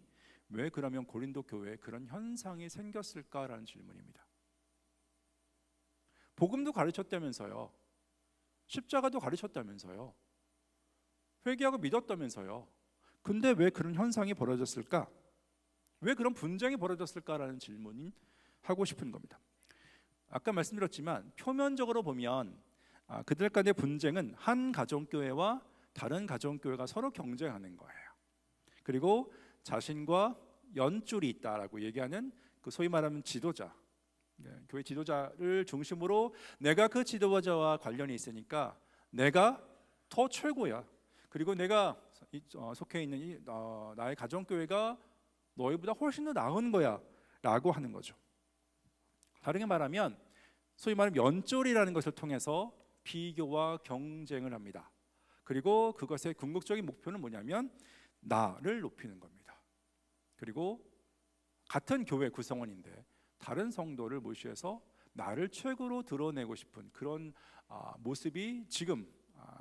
왜 그러면 고린도 교회에 그런 현상이 생겼을까라는 질문입니다. 복음도 가르쳤다면서요. 십자가도 가르쳤다면서요. 회개하고 믿었다면서요. 근데 왜 그런 현상이 벌어졌을까? 왜 그런 분쟁이 벌어졌을까라는 질문을 하고 싶은 겁니다. 아까 말씀드렸지만 표면적으로 보면 그들 간의 분쟁은 한 가정교회와 다른 가정교회가 서로 경쟁하는 거예요. 그리고 자신과 연줄이 있다라고 얘기하는 그 소위 말하면 지도자, 교회 지도자를 중심으로 내가 그 지도자와 관련이 있으니까 내가 더 최고야. 그리고 내가 속해 있는 나의 가정교회가 너희보다 훨씬 더 나은 거야 라고 하는 거죠. 다르게 말하면 소위 말하는 연쫄이라는 것을 통해서 비교와 경쟁을 합니다. 그리고 그것의 궁극적인 목표는 뭐냐면 나를 높이는 겁니다. 그리고 같은 교회 구성원인데 다른 성도를 무시해서 나를 최고로 드러내고 싶은 그런 모습이 지금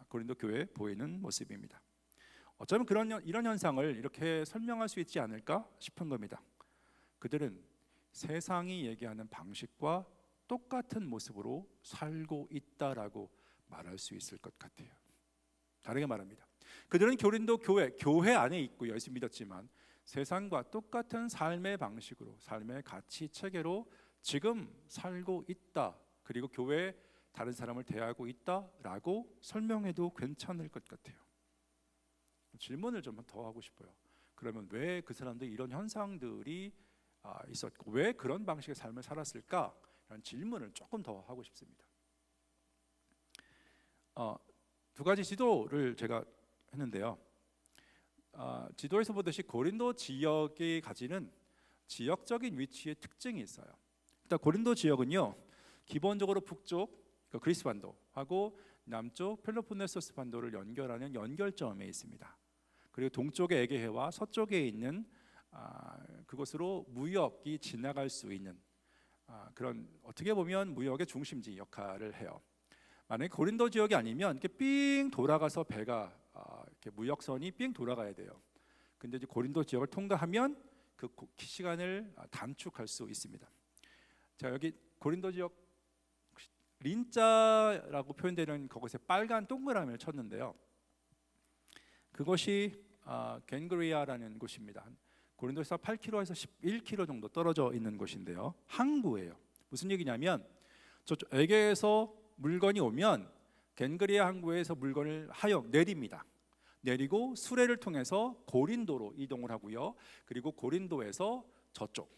고린도 교회에 보이는 모습입니다. 어쩌면 이런 현상을 이렇게 설명할 수 있지 않을까 싶은 겁니다. 그들은 세상이 얘기하는 방식과 똑같은 모습으로 살고 있다라고 말할 수 있을 것 같아요. 다르게 말합니다. 그들은 고린도 교회 안에 있고 예수 믿었지만 세상과 똑같은 삶의 방식으로, 삶의 가치 체계로 지금 살고 있다. 그리고 교회에 다른 사람을 대하고 있다라고 설명해도 괜찮을 것 같아요. 질문을 좀 더 하고 싶어요. 그러면 왜 그 사람들이 이런 현상들이 있었고 왜 그런 방식의 삶을 살았을까? 이런 질문을 조금 더 하고 싶습니다. 두 가지 지도를 제가 했는데요. 지도에서 보듯이 고린도 지역이 가지는 지역적인 위치의 특징이 있어요. 일단 고린도 지역은요, 기본적으로 북쪽 그리스 반도하고 남쪽 펠로폰네소스 반도를 연결하는 연결점에 있습니다. 그리고 동쪽의 에게해와 서쪽에 있는 그곳으로 무역이 지나갈 수 있는 그런 어떻게 보면 무역의 중심지 역할을 해요. 만약에 고린도 지역이 아니면 이렇게 삥 돌아가서 배가 이렇게 무역선이 삥 돌아가야 돼요. 근데 이제 고린도 지역을 통과하면 그 시간을 단축할 수 있습니다. 자, 여기 고린도 지역 린자라고 표현되는 그곳에 빨간 동그라미를 쳤는데요. 그것이 겐그리아라는 곳입니다. 고린도에서 8km에서 11km 정도 떨어져 있는 곳인데요. 항구예요. 무슨 얘기냐면 저쪽 에게에서 물건이 오면 겐그리아 항구에서 물건을 하역 내립니다. 내리고 수레를 통해서 고린도로 이동을 하고요. 그리고 고린도에서 저쪽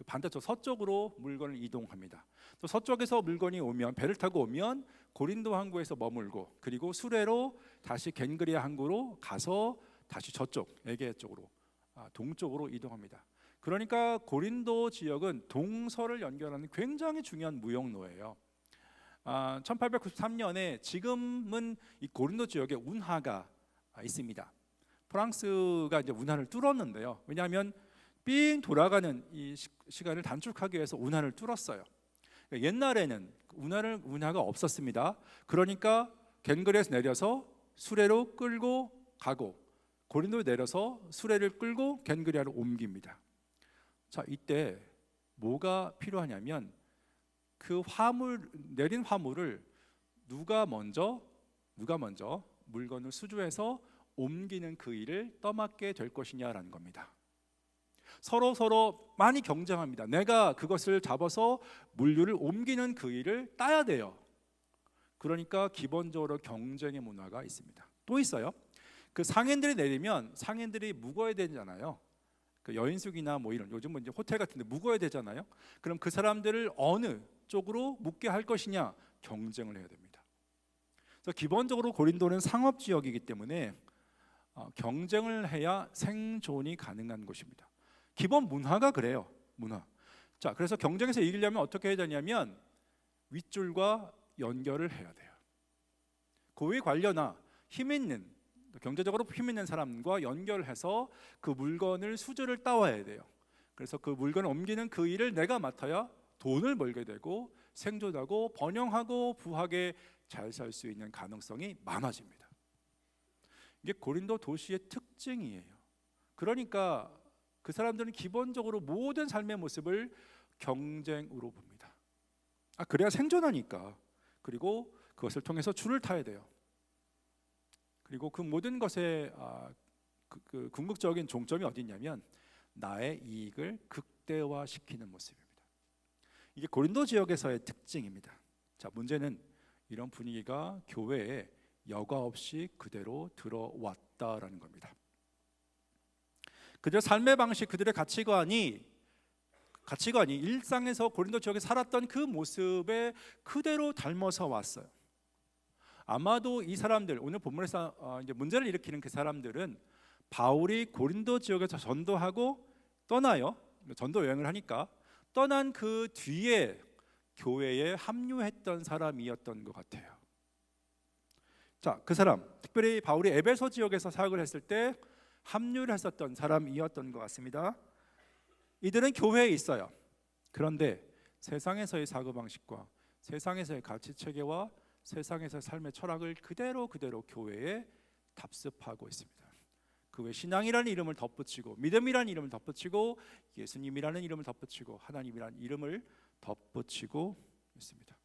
반대쪽 서쪽으로 물건을 이동합니다. 또 서쪽에서 물건이 오면 배를 타고 오면 고린도 항구에서 머물고 그리고 수레로 다시 겐그리아 항구로 가서 다시 저쪽 에게 쪽으로 동쪽으로 이동합니다. 그러니까 고린도 지역은 동서를 연결하는 굉장히 중요한 무역로예요. 1893년에 지금은 이 고린도 지역에 운하가 있습니다. 프랑스가 이제 운하를 뚫었는데요. 왜냐하면 삥 돌아가는 이 시간을 단축하기 위해서 운하를 뚫었어요. 옛날에는 운하가 없었습니다. 그러니까 겐그리아에서 내려서 수레로 끌고 가고 고린도에 내려서 수레를 끌고 겐그리아로 옮깁니다. 자, 이때 뭐가 필요하냐면 그 내린 화물을 누가 먼저 물건을 수주해서 옮기는 그 일을 떠맡게 될 것이냐라는 겁니다. 서로 많이 경쟁합니다. 내가 그것을 잡아서 물류를 옮기는 그 일을 따야 돼요. 그러니까 기본적으로 경쟁의 문화가 있습니다. 또 있어요. 그 상인들이 내리면 상인들이 묵어야 되잖아요. 그 여인숙이나 뭐 이런 요즘 이제 호텔 같은데 묵어야 되잖아요. 그럼 그 사람들을 어느 쪽으로 묵게 할 것이냐 경쟁을 해야 됩니다. 그래서 기본적으로 고린도는 상업 지역이기 때문에 경쟁을 해야 생존이 가능한 곳입니다. 기본 문화가 그래요. 문화. 자, 그래서 경쟁에서 이기려면 어떻게 해야 되냐면 윗줄과 연결을 해야 돼요. 고위 관료나 힘 있는 경제적으로 힘 있는 사람과 연결해서 그 물건을 수주를 따와야 돼요. 그래서 그 물건을 옮기는 그 일을 내가 맡아야 돈을 벌게 되고 생존하고 번영하고 부하게 잘 살 수 있는 가능성이 많아집니다. 이게 고린도 도시의 특징이에요. 그러니까 그 사람들은 기본적으로 모든 삶의 모습을 경쟁으로 봅니다. 그래야 생존하니까. 그리고 그것을 통해서 줄을 타야 돼요. 그리고 그 모든 것의 그 궁극적인 종점이 어디 있냐면 나의 이익을 극대화시키는 모습입니다. 이게 고린도 지역에서의 특징입니다. 자, 문제는 이런 분위기가 교회에 여과 없이 그대로 들어왔다라는 겁니다. 그들의 삶의 방식, 그들의 가치관이 일상에서 고린도 지역에 살았던 그 모습에 그대로 닮아서 왔어요. 아마도 이 사람들, 오늘 본문에서 이제 문제를 일으키는 그 사람들은 바울이 고린도 지역에서 전도하고 떠나요. 전도 여행을 하니까 떠난 그 뒤에 교회에 합류했던 사람이었던 것 같아요. 자, 그 사람, 특별히 바울이 에베소 지역에서 사역을 했을 때 합류를 했었던 사람이었던 것 같습니다. 이들은 교회에 있어요. 그런데 세상에서의 사고방식과 세상에서의 가치 체계와 세상에서의 삶의 철학을 그대로 교회에 답습하고 있습니다. 그 외 신앙이라는 이름을 덧붙이고 믿음이라는 이름을 덧붙이고 예수님이라는 이름을 덧붙이고 하나님이라는 이름을 덧붙이고 있습니다.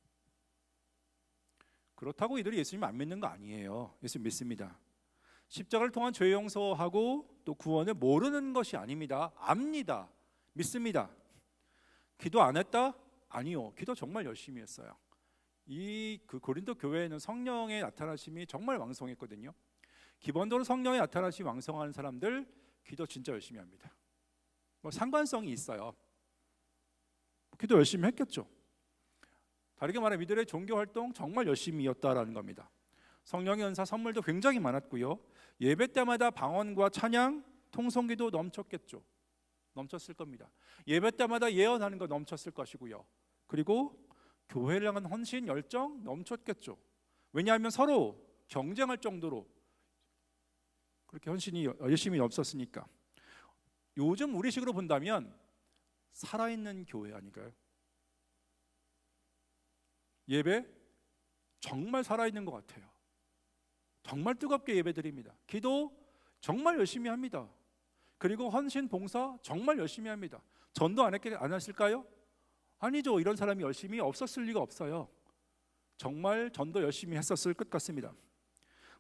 그렇다고 이들이 예수님 안 믿는 거 아니에요. 예수 믿습니다. 십자가를 통한 죄 용서하고 또 구원을 모르는 것이 아닙니다. 압니다. 믿습니다. 기도 안 했다? 아니요. 기도 정말 열심히 했어요. 그 고린도 교회에는 성령의 나타나심이 정말 왕성했거든요. 기본적으로 성령의 나타나심이 왕성한 사람들 기도 진짜 열심히 합니다. 뭐 상관성이 있어요. 기도 열심히 했겠죠. 다르게 말하면 이들의 종교 활동 정말 열심히였다라는 겁니다. 성령의 은사 선물도 굉장히 많았고요. 예배 때마다 방언과 찬양, 통성기도 넘쳤겠죠. 넘쳤을 겁니다. 예배 때마다 예언하는 거 넘쳤을 것이고요. 그리고 교회를 향한 헌신, 열정 넘쳤겠죠. 왜냐하면 서로 경쟁할 정도로 그렇게 헌신이 열심히 없었으니까. 요즘 우리식으로 본다면 살아있는 교회 아닐까요? 예배 정말 살아있는 것 같아요. 정말 뜨겁게 예배드립니다. 기도 정말 열심히 합니다. 그리고 헌신 봉사 정말 열심히 합니다. 전도 안 했을까요? 아니죠. 이런 사람이 열심히 없었을 리가 없어요. 정말 전도 열심히 했었을 것 같습니다.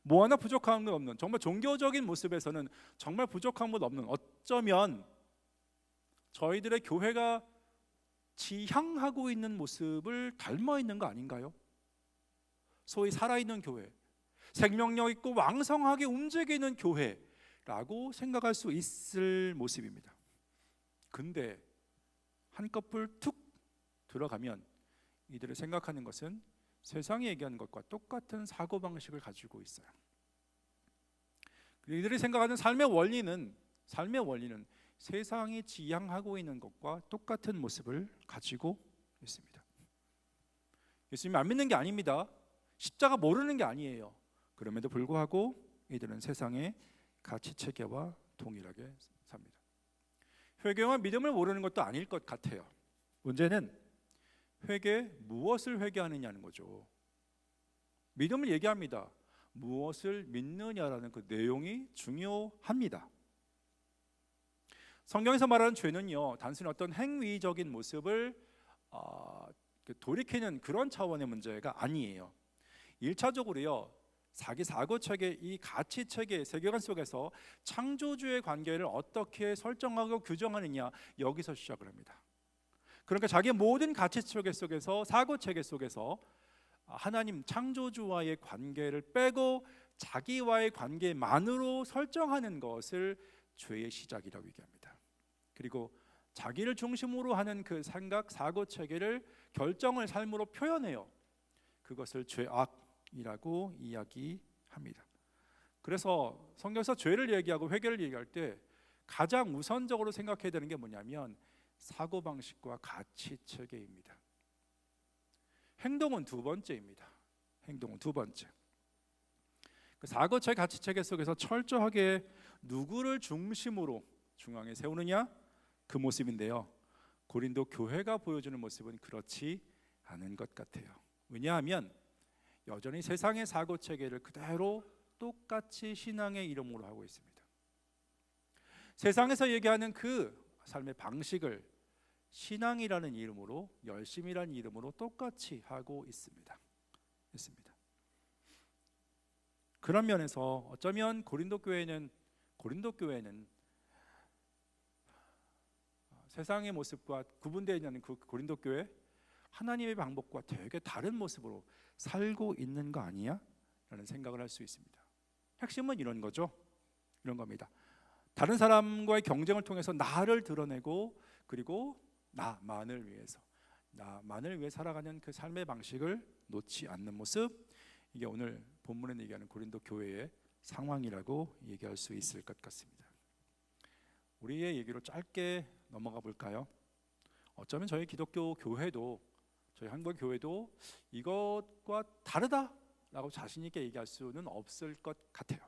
뭐 하나 부족한 건 없는, 정말 종교적인 모습에서는 정말 부족한 건 없는, 어쩌면 저희들의 교회가 지향하고 있는 모습을 닮아 있는 거 아닌가요? 소위 살아있는 교회, 생명력 있고 왕성하게 움직이는 교회라고 생각할 수 있을 모습입니다. 근데 한꺼풀 툭 들어가면 이들이 생각하는 것은 세상이 얘기하는 것과 똑같은 사고방식을 가지고 있어요. 이들이 생각하는 삶의 원리는 세상이 지향하고 있는 것과 똑같은 모습을 가지고 있습니다. 예수님 안 믿는 게 아닙니다. 십자가 모르는 게 아니에요. 그럼에도 불구하고 이들은 세상의 가치 체계와 동일하게 삽니다. 회개와 믿음을 모르는 것도 아닐 것 같아요. 문제는 무엇을 회개하느냐는 거죠. 믿음을 얘기합니다. 무엇을 믿느냐라는 그 내용이 중요합니다. 성경에서 말하는 죄는요, 단순히 어떤 행위적인 모습을 돌이키는 그런 차원의 문제가 아니에요. 1차적으로요, 자기 사고 체계, 이 가치 체계, 세계관 속에서 창조주의 관계를 어떻게 설정하고 규정하느냐, 여기서 시작을 합니다. 그러니까 자기의 모든 가치 체계 속에서, 사고 체계 속에서 하나님 창조주와의 관계를 빼고 자기와의 관계만으로 설정하는 것을 죄의 시작이라고 얘기합니다. 그리고 자기를 중심으로 하는 그 생각, 사고 체계를 결정을 삶으로 표현해요. 그것을 죄악이라고 이야기합니다. 그래서 성경에서 죄를 얘기하고 회개를 얘기할 때 가장 우선적으로 생각해야 되는 게 뭐냐면 사고방식과 가치 체계입니다. 행동은 두 번째입니다. 행동은 두 번째. 그 사고체 가치 체계 속에서 철저하게 누구를 중심으로 중앙에 세우느냐, 그 모습인데요. 고린도 교회가 보여주는 모습은 그렇지 않은 것 같아요. 왜냐하면 여전히 세상의 사고 체계를 그대로 똑같이 신앙의 이름으로 하고 있습니다. 세상에서 얘기하는 그 삶의 방식을 신앙이라는 이름으로, 열심이라는 이름으로 똑같이 하고 있습니다. 그런 면에서 어쩌면 고린도 교회는 세상의 모습과 구분되어 있는 그 고린도 교회, 하나님의 방법과 되게 다른 모습으로 살고 있는 거 아니야? 라는 생각을 할 수 있습니다. 핵심은 이런 거죠. 이런 겁니다. 다른 사람과의 경쟁을 통해서 나를 드러내고, 그리고 나만을 위해 살아가는 그 삶의 방식을 놓지 않는 모습, 이게 오늘 본문에 얘기하는 고린도 교회의 상황이라고 얘기할 수 있을 것 같습니다. 우리의 얘기로 짧게 넘어가 볼까요? 어쩌면 저희 기독교 교회도, 저희 한국 교회도 이것과 다르다라고 자신 있게 얘기할 수는 없을 것 같아요.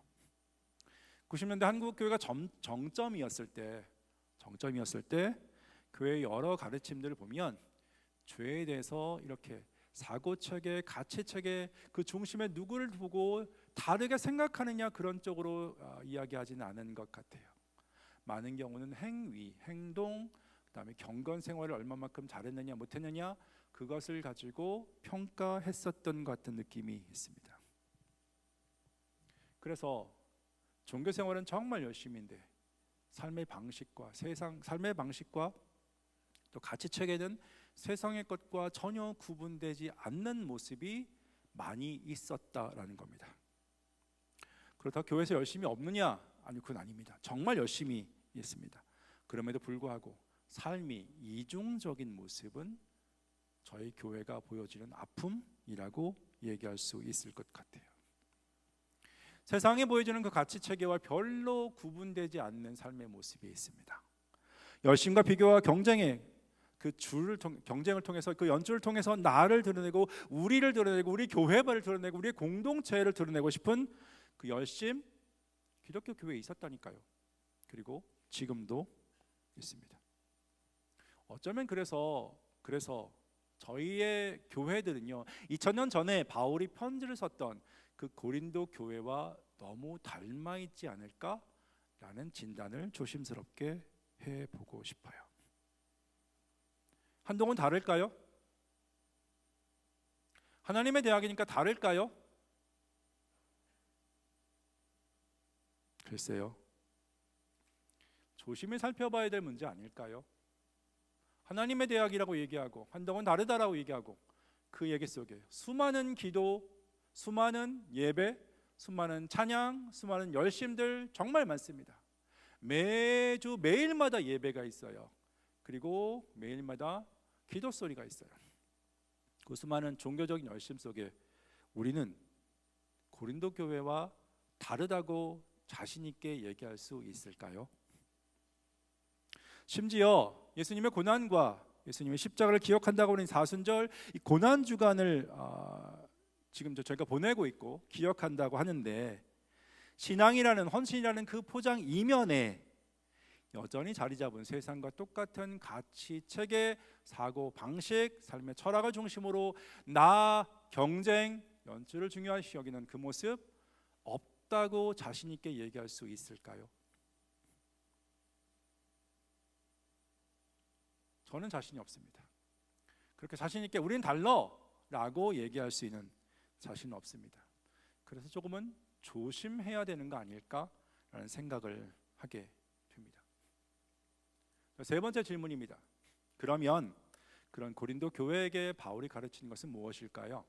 90년대 한국 교회가 정점이었을 때 교회의 여러 가르침들을 보면 죄에 대해서 이렇게 사고체계, 가치체계 그 중심에 누구를 두고 다르게 생각하느냐 그런 쪽으로 이야기하지는 않은 것 같아요. 많은 경우는 행위, 행동, 그다음에 경건 생활을 얼마만큼 잘했느냐 못했느냐 그것을 가지고 평가했었던 것 같은 느낌이 있습니다. 그래서 종교 생활은 정말 열심인데 삶의 방식과 또 가치 체계는 세상의 것과 전혀 구분되지 않는 모습이 많이 있었다라는 겁니다. 그렇다고 교회에서 열심히 없느냐? 아니, 그건 아닙니다. 정말 열심히 했습니다. 그럼에도 불구하고 삶이 이중적인 모습은 저희 교회가 보여지는 아픔이라고 얘기할 수 있을 것 같아요. 세상에 보여주는 그 가치 체계와 별로 구분되지 않는 삶의 모습이 있습니다. 열심과 비교와 경쟁의 경쟁을 통해서 그 연주를 통해서 나를 드러내고 우리를 드러내고 우리 교회를 드러내고 우리의 공동체를 드러내고 싶은 그 열심, 기독교 교회에 있었다니까요. 그리고 지금도 있습니다. 어쩌면 그래서 저희의 교회들은요 2000년 전에 바울이 편지를 썼던 그 고린도 교회와 너무 닮아 있지 않을까라는 진단을 조심스럽게 해보고 싶어요. 한동훈 다를까요? 하나님의 대학이니까 다를까요? 글쎄요. 조심히 살펴봐야 될 문제 아닐까요? 하나님의 대학이라고 얘기하고 한동훈 다르다라고 얘기하고 그 얘기 속에 수많은 기도, 수많은 예배, 수많은 찬양, 수많은 열심들 정말 많습니다. 매주 매일마다 예배가 있어요. 그리고 매일마다 기도 소리가 있어요. 그 수많은 종교적인 열심 속에 우리는 고린도 교회와 다르다고 자신 있게 얘기할 수 있을까요? 심지어 예수님의 고난과 예수님의 십자가를 기억한다고 하는 사순절 이 고난 주간을 지금 저희가 보내고 있고 기억한다고 하는데 신앙이라는 헌신이라는 그 포장 이면에 여전히 자리 잡은 세상과 똑같은 가치, 체계, 사고, 방식, 삶의 철학을 중심으로 나, 경쟁, 연주를 중요시 여기는 그 모습 없다고 자신 있게 얘기할 수 있을까요? 저는 자신이 없습니다. 그렇게 자신 있게 우린 달라라고 얘기할 수 있는 자신은 없습니다. 그래서 조금은 조심해야 되는 거 아닐까라는 생각을 하게 됩니다. 세 번째 질문입니다. 그러면 그런 고린도 교회에게 바울이 가르치는 것은 무엇일까요?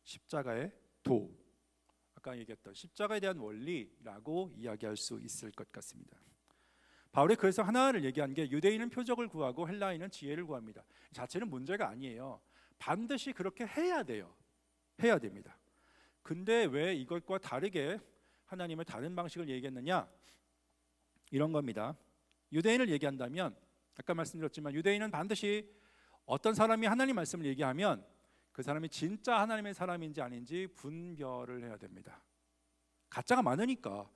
십자가의 도, 아까 얘기했던 십자가에 대한 원리라고 이야기할 수 있을 것 같습니다. 바울이 그래서 하나를 얘기한 게 유대인은 표적을 구하고 헬라인은 지혜를 구합니다. 자체는 문제가 아니에요. 반드시 그렇게 해야 돼요. 해야 됩니다. 근데 왜 이것과 다르게 하나님의 다른 방식을 얘기했느냐? 이런 겁니다. 유대인을 얘기한다면 아까 말씀드렸지만 유대인은 반드시 어떤 사람이 하나님 말씀을 얘기하면 그 사람이 진짜 하나님의 사람인지 아닌지 분별을 해야 됩니다. 가짜가 많으니까.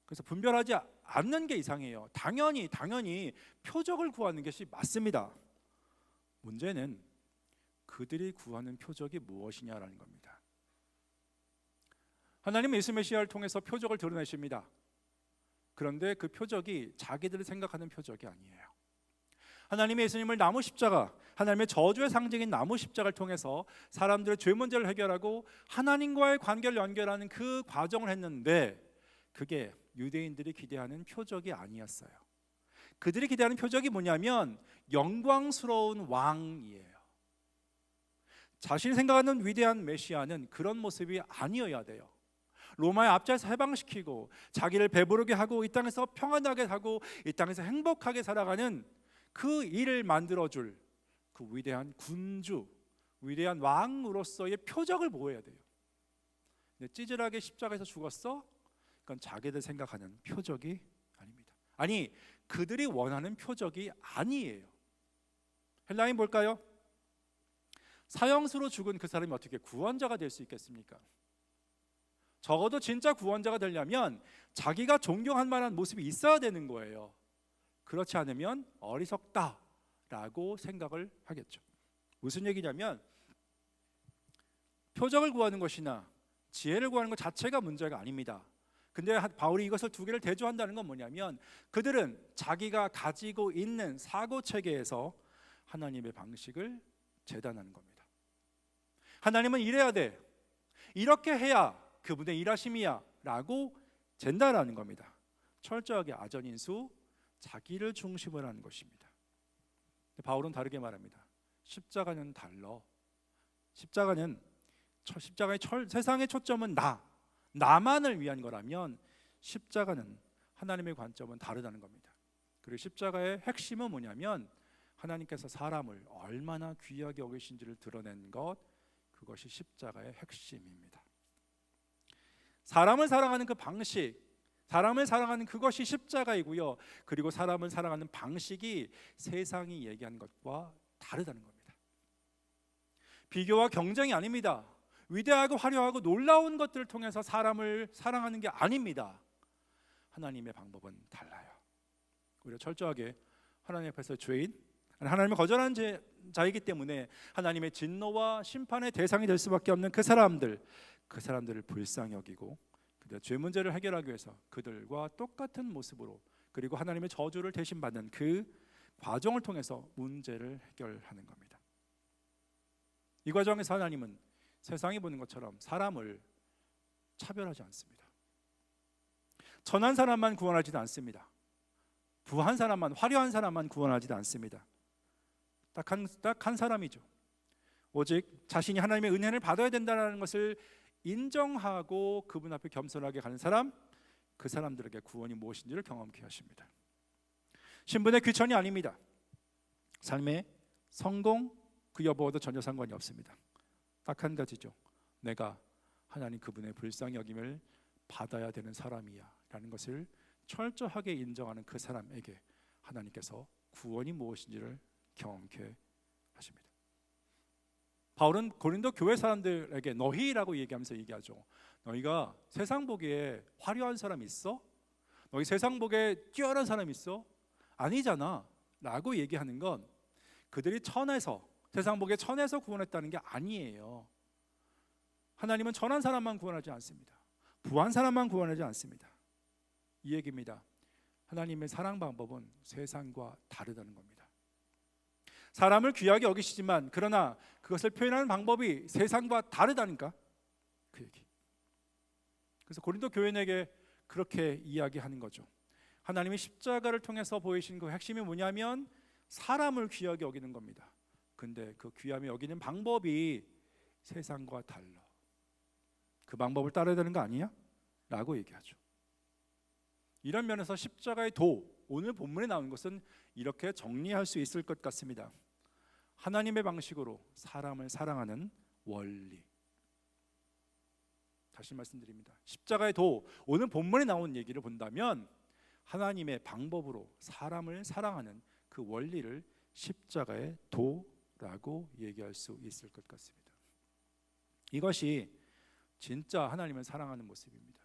그래서 분별하지 않는 게 이상해요. 당연히 표적을 구하는 것이 맞습니다. 문제는 그들이 구하는 표적이 무엇이냐라는 겁니다. 하나님은 예수 메시아를 통해서 표적을 드러내십니다. 그런데 그 표적이 자기들이 생각하는 표적이 아니에요. 하나님의 예수님을 나무 십자가, 하나님의 저주의 상징인 나무 십자가를 통해서 사람들의 죄 문제를 해결하고 하나님과의 관계를 연결하는 그 과정을 했는데 그게 유대인들이 기대하는 표적이 아니었어요. 그들이 기대하는 표적이 뭐냐면 영광스러운 왕이에요. 자신이 생각하는 위대한 메시아는 그런 모습이 아니어야 돼요. 로마의 압제에서 해방시키고 자기를 배부르게 하고 이 땅에서 평안하게 하고 이 땅에서 행복하게 살아가는 그 일을 만들어줄 그 위대한 군주, 위대한 왕으로서의 표적을 보여야 돼요. 근데 찌질하게 십자가에서 죽었어? 그건 자기들 생각하는 표적이 아닙니다. 아니, 그들이 원하는 표적이 아니에요. 헬라인 볼까요? 사형수로 죽은 그 사람이 어떻게 구원자가 될 수 있겠습니까? 적어도 진짜 구원자가 되려면 자기가 존경할 만한 모습이 있어야 되는 거예요. 그렇지 않으면 어리석다라고 생각을 하겠죠. 무슨 얘기냐면 표적을 구하는 것이나 지혜를 구하는 것 자체가 문제가 아닙니다. 근데 바울이 이것을 두 개를 대조한다는 건 뭐냐면 그들은 자기가 가지고 있는 사고 체계에서 하나님의 방식을 재단하는 겁니다. 하나님은 이래야 돼, 이렇게 해야 그분의 일하심이야 라고 잰다라는 겁니다. 철저하게 아전인수, 자기를 중심으로 하는 것입니다. 바울은 다르게 말합니다. 십자가는 달러. 십자가의 세상의 초점은 나만을 위한 거라면 십자가는 하나님의 관점은 다르다는 겁니다. 그리고 십자가의 핵심은 뭐냐면 하나님께서 사람을 얼마나 귀하게 여기신지를 드러낸 것, 그것이 십자가의 핵심입니다. 사람을 사랑하는 그 방식, 사람을 사랑하는 그것이 십자가이고요. 그리고 사람을 사랑하는 방식이 세상이 얘기하는 것과 다르다는 겁니다. 비교와 경쟁이 아닙니다. 위대하고 화려하고 놀라운 것들을 통해서 사람을 사랑하는 게 아닙니다. 하나님의 방법은 달라요. 오히려 철저하게 하나님 앞에서 죄인, 하나님을 거절하는 자이기 때문에 하나님의 진노와 심판의 대상이 될 수밖에 없는 그 사람들을 불쌍히 여기고 그들의 죄 문제를 해결하기 위해서 그들과 똑같은 모습으로, 그리고 하나님의 저주를 대신 받는 그 과정을 통해서 문제를 해결하는 겁니다. 이 과정에서 하나님은 세상이 보는 것처럼 사람을 차별하지 않습니다. 천한 사람만 구원하지도 않습니다. 부한 사람만, 화려한 사람만 구원하지도 않습니다. 딱 한 사람이죠. 오직 자신이 하나님의 은혜를 받아야 된다는 것을 인정하고 그분 앞에 겸손하게 가는 사람, 그 사람들에게 구원이 무엇인지를 경험케 하십니다. 신분의 귀천이 아닙니다. 삶의 성공 그 여부와도 전혀 상관이 없습니다. 딱 한 가지죠. 내가 하나님 그분의 불쌍히 여김을 받아야 되는 사람이야 라는 것을 철저하게 인정하는 그 사람에게 하나님께서 구원이 무엇인지를 경험케 하십니다. 바울은 고린도 교회 사람들에게 너희라고 얘기하면서 얘기하죠. 너희가 세상 보기에 화려한 사람 있어? 너희 세상 보기에 뛰어난 사람 있어? 아니잖아 라고 얘기하는 건 그들이 세상 보기에 천에서 구원했다는 게 아니에요. 하나님은 천한 사람만 구원하지 않습니다. 부한 사람만 구원하지 않습니다. 이 얘기입니다. 하나님의 사랑 방법은 세상과 다르다는 겁니다. 사람을 귀하게 여기시지만 그러나 그것을 표현하는 방법이 세상과 다르다니까, 그 얘기. 그래서 고린도 교인에게 그렇게 이야기하는 거죠. 하나님이 십자가를 통해서 보이신 그 핵심이 뭐냐면 사람을 귀하게 여기는 겁니다. 근데 그 귀함이 여기는 방법이 세상과 달라. 그 방법을 따라야 되는 거 아니야? 라고 얘기하죠. 이런 면에서 십자가의 도, 오늘 본문에 나온 것은 이렇게 정리할 수 있을 것 같습니다. 하나님의 방식으로 사람을 사랑하는 원리. 다시 말씀드립니다. 십자가의 도, 오늘 본문에 나온 얘기를 본다면 하나님의 방법으로 사람을 사랑하는 그 원리를 십자가의 도라고 얘기할 수 있을 것 같습니다. 이것이 진짜 하나님을 사랑하는 모습입니다.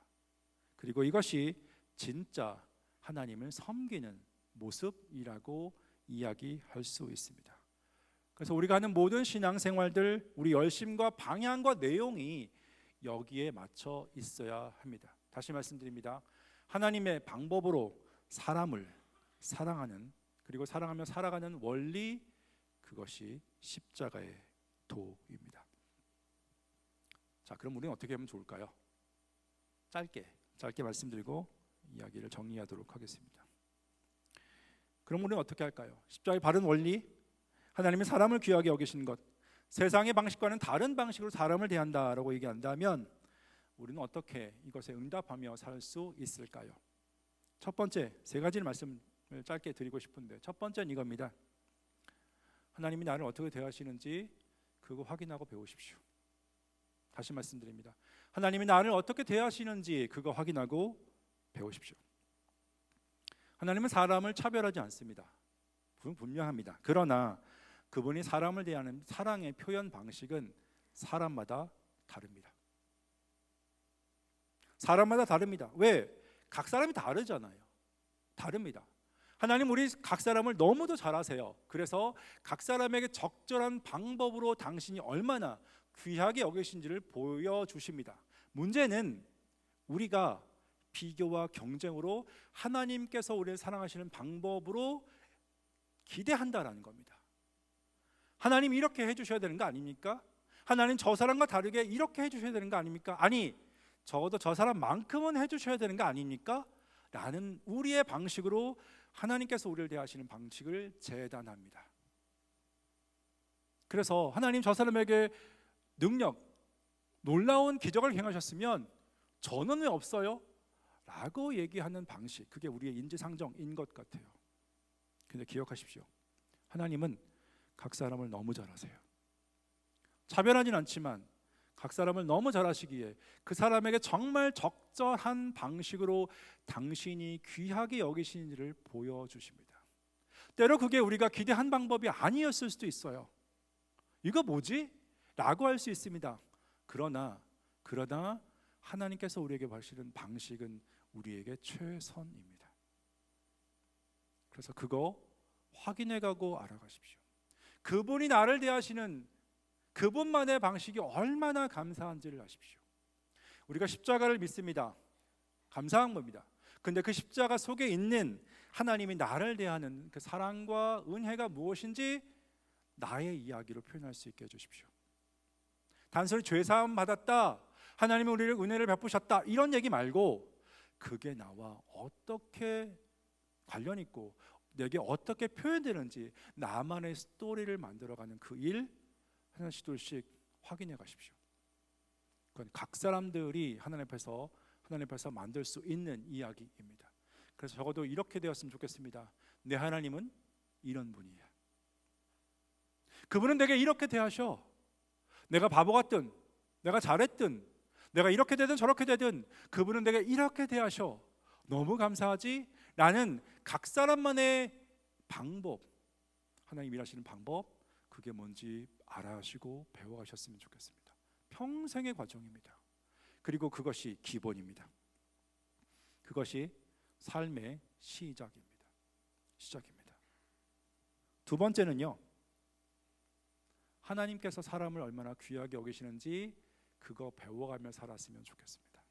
그리고 이것이 진짜 하나님을 섬기는 모습이라고 이야기할 수 있습니다. 그래서 우리가 하는 모든 신앙생활들, 우리 열심과 방향과 내용이 여기에 맞춰 있어야 합니다. 다시 말씀드립니다. 하나님의 방법으로 사람을 사랑하는, 그리고 사랑하며 살아가는 원리, 그것이 십자가의 도입니다. 자, 그럼 우리는 어떻게 하면 좋을까요? 짧게 말씀드리고 이야기를 정리하도록 하겠습니다. 그럼 우리는 어떻게 할까요? 십자가의 바른 원리, 하나님이 사람을 귀하게 여기신 것, 세상의 방식과는 다른 방식으로 사람을 대한다라고 얘기한다면 우리는 어떻게 이것에 응답하며 살 수 있을까요? 첫 번째, 세 가지 말씀을 짧게 드리고 싶은데, 첫 번째는 이겁니다. 하나님이 나를 어떻게 대하시는지 그거 확인하고 배우십시오. 다시 말씀드립니다. 하나님이 나를 어떻게 대하시는지 그거 확인하고 배우십시오. 하나님은 사람을 차별하지 않습니다. 분명합니다. 그러나 그분이 사람을 대하는 사랑의 표현 방식은 사람마다 다릅니다. 사람마다 다릅니다. 왜? 각 사람이 다르잖아요. 다릅니다. 하나님 우리 각 사람을 너무도 잘 아세요. 그래서 각 사람에게 적절한 방법으로 당신이 얼마나 귀하게 여기신지를 보여주십니다. 문제는 우리가 비교와 경쟁으로 하나님께서 우리를 사랑하시는 방법으로 기대한다라는 겁니다. 하나님 이렇게 해주셔야 되는 거 아닙니까? 하나님 저 사람과 다르게 이렇게 해주셔야 되는 거 아닙니까? 아니 적어도 저 사람만큼은 해주셔야 되는 거 아닙니까? 라는 우리의 방식으로 하나님께서 우리를 대하시는 방식을 재단합니다. 그래서 하나님 저 사람에게 능력, 놀라운 기적을 행하셨으면 저는 왜 없어요? 라고 얘기하는 방식, 그게 우리의 인지상정인 것 같아요. 근데 기억하십시오. 하나님은 각 사람을 너무 잘 아세요. 차별하진 않지만 각 사람을 너무 잘 아시기에 그 사람에게 정말 적절한 방식으로 당신이 귀하게 여기시는지를 보여주십니다. 때로 그게 우리가 기대한 방법이 아니었을 수도 있어요. 이거 뭐지? 라고 할 수 있습니다. 그러나 하나님께서 우리에게 하시는 방식은 우리에게 최선입니다. 그래서 그거 확인해가고 알아가십시오. 그분이 나를 대하시는 그분만의 방식이 얼마나 감사한지를 아십시오. 우리가 십자가를 믿습니다. 감사한 겁니다. 근데 그 십자가 속에 있는 하나님이 나를 대하는 그 사랑과 은혜가 무엇인지 나의 이야기로 표현할 수 있게 해주십시오. 단순히 죄사함 받았다, 하나님이 우리를 은혜를 베푸셨다 이런 얘기 말고 그게 나와 어떻게 관련 있고 내게 어떻게 표현되는지 나만의 스토리를 만들어가는 그 일 하나씩 둘씩 확인해 가십시오. 그건 각 사람들이 하나님 앞에서 만들 수 있는 이야기입니다. 그래서 적어도 이렇게 되었으면 좋겠습니다. 내 하나님은 이런 분이에요. 그분은 내게 이렇게 대하셔. 내가 바보 같든 내가 잘했든 내가 이렇게 되든 저렇게 되든 그분은 내게 이렇게 대하셔. 너무 감사하지? 라는 각 사람만의 방법, 하나님 일하시는 방법, 그게 뭔지 알아시고 배워가셨으면 좋겠습니다. 평생의 과정입니다. 그리고 그것이 기본입니다. 그것이 삶의 시작입니다. 두 번째는요, 하나님께서 사람을 얼마나 귀하게 여기시는지 그거 배워가며 살았으면 좋겠습니다.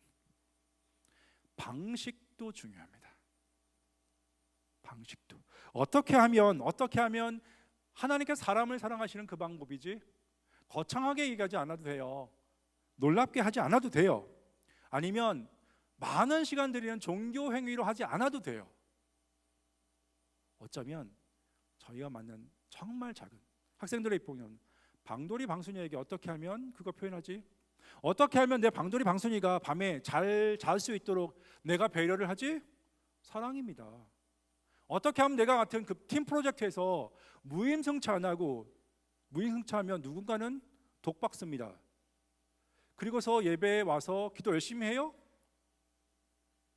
방식도 중요합니다. 방식도 어떻게 하면 하나님께서 사람을 사랑하시는 그 방법이지? 거창하게 얘기하지 않아도 돼요. 놀랍게 하지 않아도 돼요. 아니면 많은 시간 들이는 종교 행위로 하지 않아도 돼요. 어쩌면 저희가 맞는 정말 작은 학생들의 입장에는 방돌이 방순이에게 어떻게 하면 그거 표현하지? 어떻게 하면 내 방돌이 방순이가 밤에 잘 잘 수 있도록 내가 배려를 하지? 사랑입니다. 어떻게 하면 내가 같은 그 팀 프로젝트에서 무임승차 안 하고 무임승차하면 누군가는 독박습니다. 그리고서 예배에 와서 기도 열심히 해요?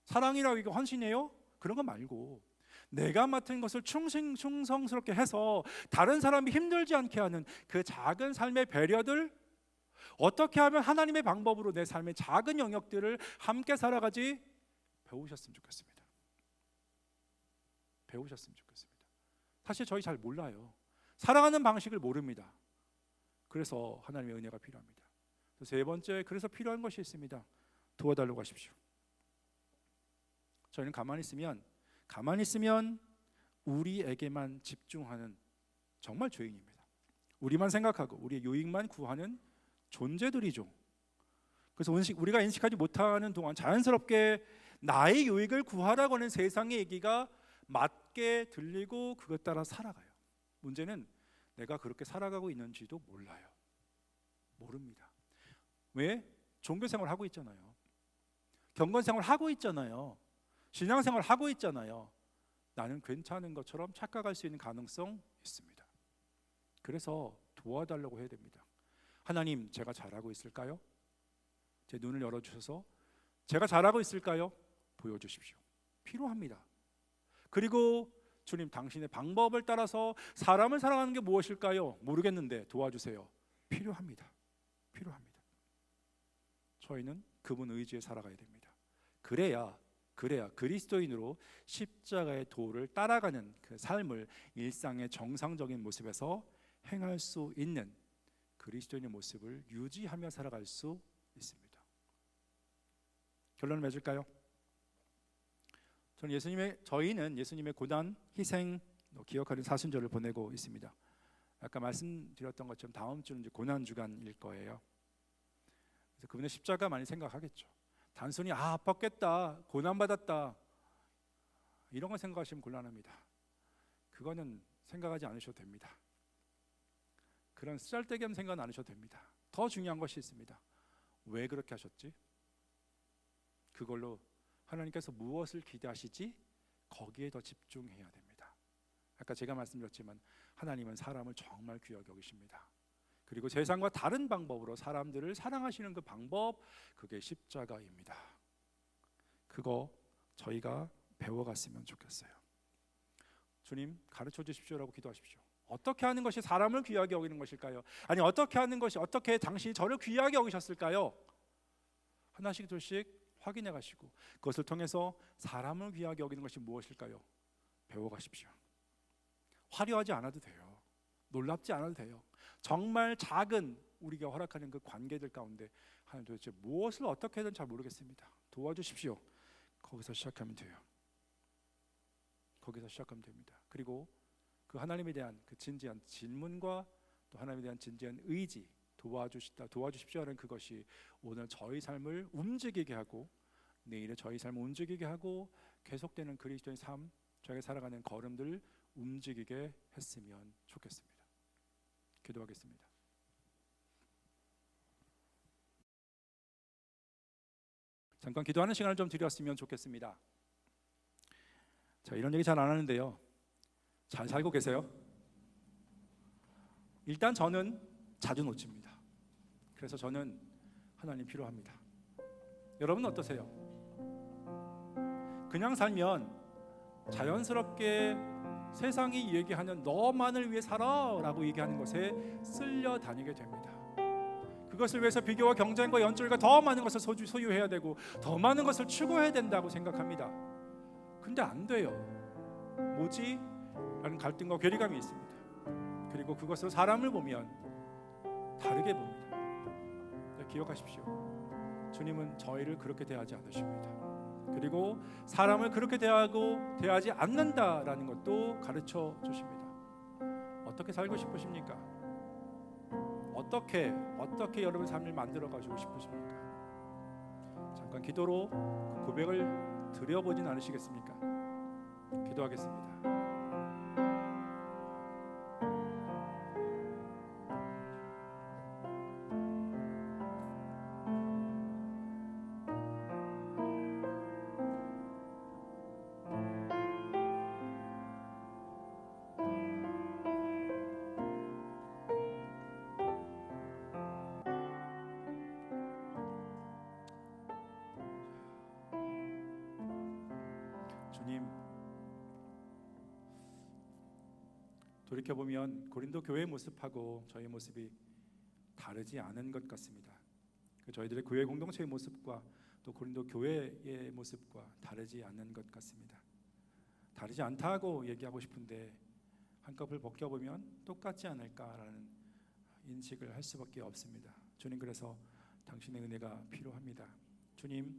사랑이라고 이거 헌신해요? 그런 거 말고 내가 맡은 것을 충성스럽게 해서 다른 사람이 힘들지 않게 하는 그 작은 삶의 배려들, 어떻게 하면 하나님의 방법으로 내 삶의 작은 영역들을 함께 살아가지 배우셨으면 좋겠습니다. 사실 저희 잘 몰라요. 살아가는 방식을 모릅니다. 그래서 하나님의 은혜가 필요합니다. 세 번째, 그래서 필요한 것이 있습니다. 도와달라고 하십시오. 저희는 가만히 있으면 우리에게만 집중하는 정말 죄인입니다. 우리만 생각하고 우리의 유익만 구하는 존재들이죠. 그래서 우리가 인식하지 못하는 동안 자연스럽게 나의 유익을 구하라고 하는 세상의 얘기가 맞게 들리고 그것 따라 살아가요. 문제는 내가 그렇게 살아가고 있는지도 모릅니다. 왜? 종교생활 하고 있잖아요. 경건생활 하고 있잖아요. 신앙생활 하고 있잖아요. 나는 괜찮은 것처럼 착각할 수 있는 가능성 있습니다. 그래서 도와달라고 해야 됩니다. 하나님, 제가 잘하고 있을까요? 제 눈을 열어주셔서 제가 잘하고 있을까요? 보여주십시오. 필요합니다. 그리고 주님, 당신의 방법을 따라서 사람을 사랑하는 게 무엇일까요? 모르겠는데 도와주세요. 필요합니다. 필요합니다. 저희는 그분 의지에 살아가야 됩니다. 그래야 그리스도인으로 십자가의 도를 따라가는 그 삶을 일상의 정상적인 모습에서 행할 수 있는 그리스도인의 모습을 유지하며 살아갈 수 있습니다. 결론을 맺을까요? 저희는 예수님의 고난, 희생, 기억하는 사순절을 보내고 있습니다. 아까 말씀드렸던 것처럼 다음 주는 이제 고난 주간일 거예요. 그래서 그분의 십자가 많이 생각하겠죠. 단순히 아팠겠다, 고난 받았다 이런 거 생각하시면 곤란합니다. 그거는 생각하지 않으셔도 됩니다. 그런 쓰잘데기한 생각 안 하셔도 됩니다. 더 중요한 것이 있습니다. 왜 그렇게 하셨지? 그걸로 하나님께서 무엇을 기대하시지? 거기에 더 집중해야 됩니다. 아까 제가 말씀드렸지만 하나님은 사람을 정말 귀하게 여기십니다. 그리고 세상과 다른 방법으로 사람들을 사랑하시는 그 방법, 그게 십자가입니다. 그거 저희가 배워갔으면 좋겠어요. 주님, 가르쳐 주십시오라고 기도하십시오. 어떻게 하는 것이 사람을 귀하게 여기는 것일까요? 아니, 어떻게 당신이 저를 귀하게 여기셨을까요? 하나씩 둘씩 확인해 가시고 그것을 통해서 사람을 귀하게 여기는 것이 무엇일까요? 배워가십시오. 화려하지 않아도 돼요. 놀랍지 않아도 돼요. 정말 작은 우리가 허락하는 그 관계들 가운데 하나님, 도대체 무엇을 어떻게 해야 잘 모르겠습니다. 도와주십시오. 거기서 시작하면 돼요. 거기서 시작하면 됩니다. 그리고 그 하나님에 대한 그 진지한 질문과 또 하나님에 대한 진지한 의지, 도와주십시오 하는 그것이 오늘 저희 삶을 움직이게 하고 내일의 저희 삶을 움직이게 하고 계속되는 그리스도의 삶, 저희가 살아가는 걸음들을 움직이게 했으면 좋겠습니다. 기도하겠습니다. 잠깐 기도하는 시간을 좀 드렸으면 좋겠습니다. 자, 이런 얘기 잘 안 하는데요. 잘 살고 계세요? 일단 저는 자주 놓칩니다. 그래서 저는 하나님 필요합니다. 여러분 어떠세요? 그냥 살면 자연스럽게 세상이 얘기하는 너만을 위해 살아 라고 얘기하는 것에 쓸려 다니게 됩니다. 그것을 위해서 비교와 경쟁과 연줄과 더 많은 것을 소유해야 되고 더 많은 것을 추구해야 된다고 생각합니다. 근데 안 돼요. 뭐지? 라는 갈등과 괴리감이 있습니다. 그리고 그것으로 사람을 보면 다르게 봅니다. 기억하십시오. 주님은 저희를 그렇게 대하지 않으십니다. 그리고 사람을 그렇게 대하지 않는다라는 것도 가르쳐 주십니다. 어떻게 살고 싶으십니까? 어떻게 여러분 삶을 만들어 가지고 싶으십니까? 잠깐 기도로 그 고백을 드려보진 않으시겠습니까? 기도하겠습니다. 주님, 돌이켜보면 고린도 교회의 모습하고 저희 모습이 다르지 않은 것 같습니다. 저희들의 교회 공동체의 모습과 또 고린도 교회의 모습과 다르지 않는 것 같습니다. 다르지 않다고 얘기하고 싶은데 한꺼풀 벗겨보면 똑같지 않을까라는 인식을 할 수밖에 없습니다. 주님, 그래서 당신의 은혜가 필요합니다. 주님,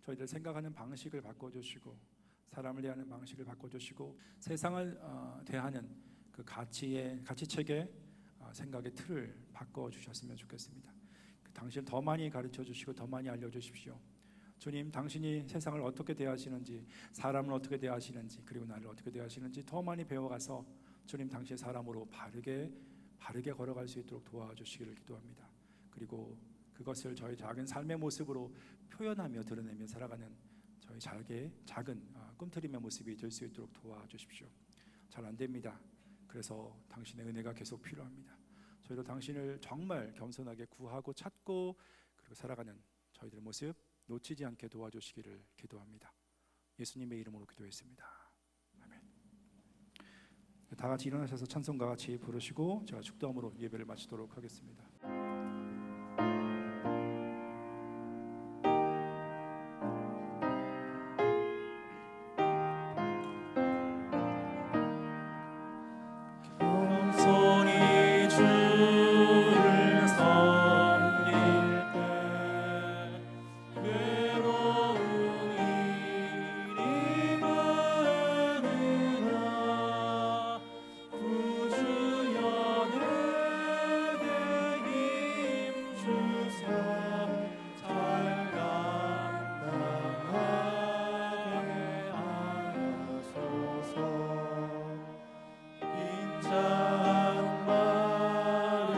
저희들 생각하는 방식을 바꿔주시고 사람을 대하는 방식을 바꿔주시고 세상을 대하는 그 가치체계 생각의 틀을 바꿔주셨으면 좋겠습니다. 당신을 더 많이 가르쳐주시고 더 많이 알려주십시오. 주님, 당신이 세상을 어떻게 대하시는지, 사람을 어떻게 대하시는지, 그리고 나를 어떻게 대하시는지 더 많이 배워가서 주님, 당신의 사람으로 바르게 걸어갈 수 있도록 도와주시기를 기도합니다. 그리고 그것을 저희 작은 삶의 모습으로 표현하며 드러내며 살아가는 저희 작은 꿈틀림의 모습이 될 수 있도록 도와주십시오. 잘 안 됩니다. 그래서 당신의 은혜가 계속 필요합니다. 저희도 당신을 정말 겸손하게 구하고 찾고 그리고 살아가는 저희들의 모습 놓치지 않게 도와주시기를 기도합니다. 예수님의 이름으로 기도했습니다. 아멘. 다 같이 일어나셔서 찬송가 같이 부르시고 제가 축도함으로 예배를 마치도록 하겠습니다. 겸손히 주를 섬길 때 괴로운 일이 많으나 구주여 내게 힘 주사 잘 감당하게 하소서. 인자한 마음을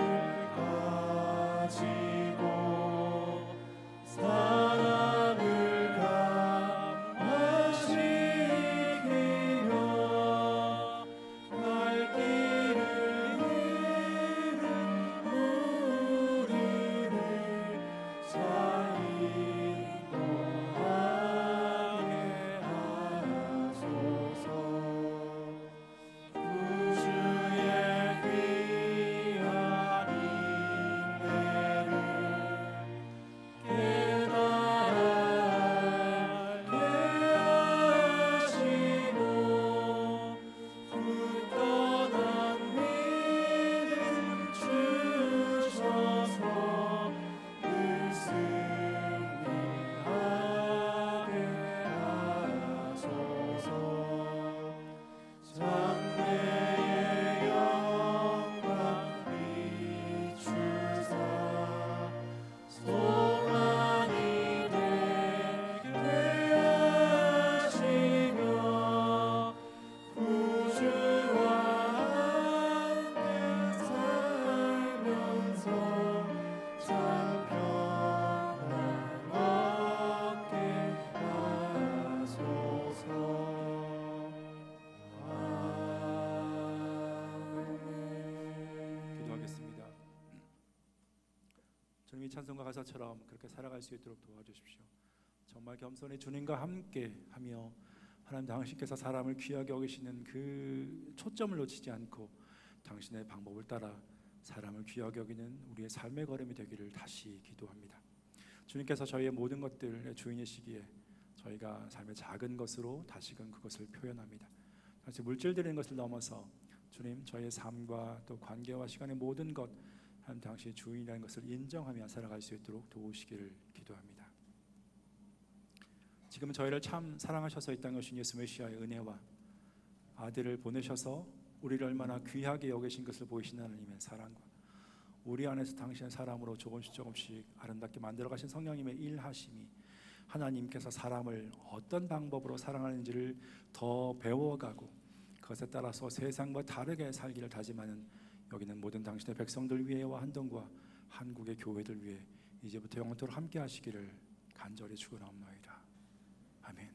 가지고 사랑을 감화시키며 갈 길을 잃은 우리를 잘 인도하게 하소서. 구주의 귀한 인내를 깨달아 알게 하시고 굳건한 믿음 주셔서 늘 승리하게 하소서. 장래의 영광 비추사 소망이 되게 하시며 구주와 함께 살면서 참 평안 얻게 하소서. 기도하겠습니다. 주님 이 찬송가 가사처럼 그렇게 살아갈 수 있도록 도와주십시오. 정말 겸손히 주님과 함께하며 하나님 당신께서 사람을 귀하게 여기시는 그 초점을 놓치지 않고 당신의 방법을 따라 사람을 귀하게 여기는 우리의 삶의 걸음이 되기를 다시 기도합니다. 주님께서 저희의 모든 것들의 주인이시기에 저희가 삶의 작은 것으로 다시금 그것을 표현합니다. 사실 물질들인 것을 넘어서 주님 저희의 삶과 또 관계와 시간의 모든 것 하나님 당신의 주인이라는 것을 인정하며 살아갈 수 있도록 도우시기를 기도합니다. 지금 저희를 참 사랑하셔서 이 땅에 오신 예수 메시아의 은혜와 아들을 보내셔서 우리를 얼마나 귀하게 여기신 것을 보이시는 하나님의 사랑과 우리 안에서 당신의 사람으로 조금씩 아름답게 만들어 가신 성령님의 일하심이 하나님께서 사람을 어떤 방법으로 사랑하는지를 더 배워가고 그것에 따라서 세상과 다르게 살기를 다짐하는 여기는 모든 당신의 백성들 위해와 한동과 한국의 교회들 위해 이제부터 영원토록 함께 하시기를 간절히 축원하옵나이다. 아멘.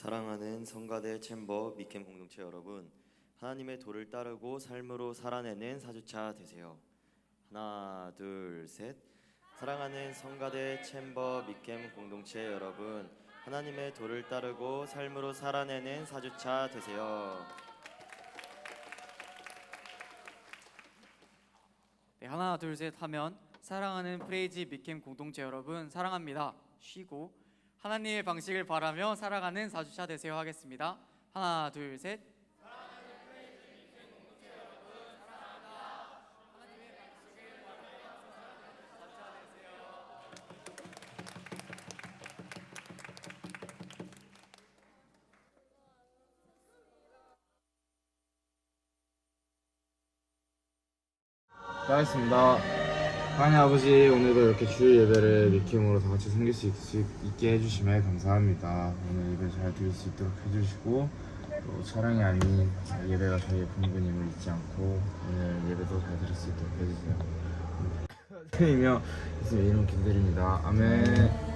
사랑하는 성가대 챔버 미캠 공동체 여러분, 하나님의 도를 따르고 삶으로 살아내는 4주차 되세요. 하나, 둘, 셋. 사랑하는 성가대 챔버 미캠 공동체 여러분, 하나님의 도를 따르고 삶으로 살아내는 4주차 되세요. 네, 하나 둘 셋 하면 사랑하는 프레이지 미캠 공동체 여러분 사랑합니다. 쉬고 하나님의 방식을 바라며 살아가는 4주차 되세요 하겠습니다. 하나 둘 셋. 반갑습니다. 하나님 아버지, 오늘도 이렇게 주일 예배를 미캠으로 다 같이 섬길 수 있게 해주심에 감사합니다. 오늘 예배 잘 드릴 수 있도록 해주시고, 또 촬영이 아닌 예배가 저희의 본분임을 잊지 않고 오늘 예배도 잘 드릴 수 있도록 해주세요. 이며 예수님 이름 기도드립니다. 아멘.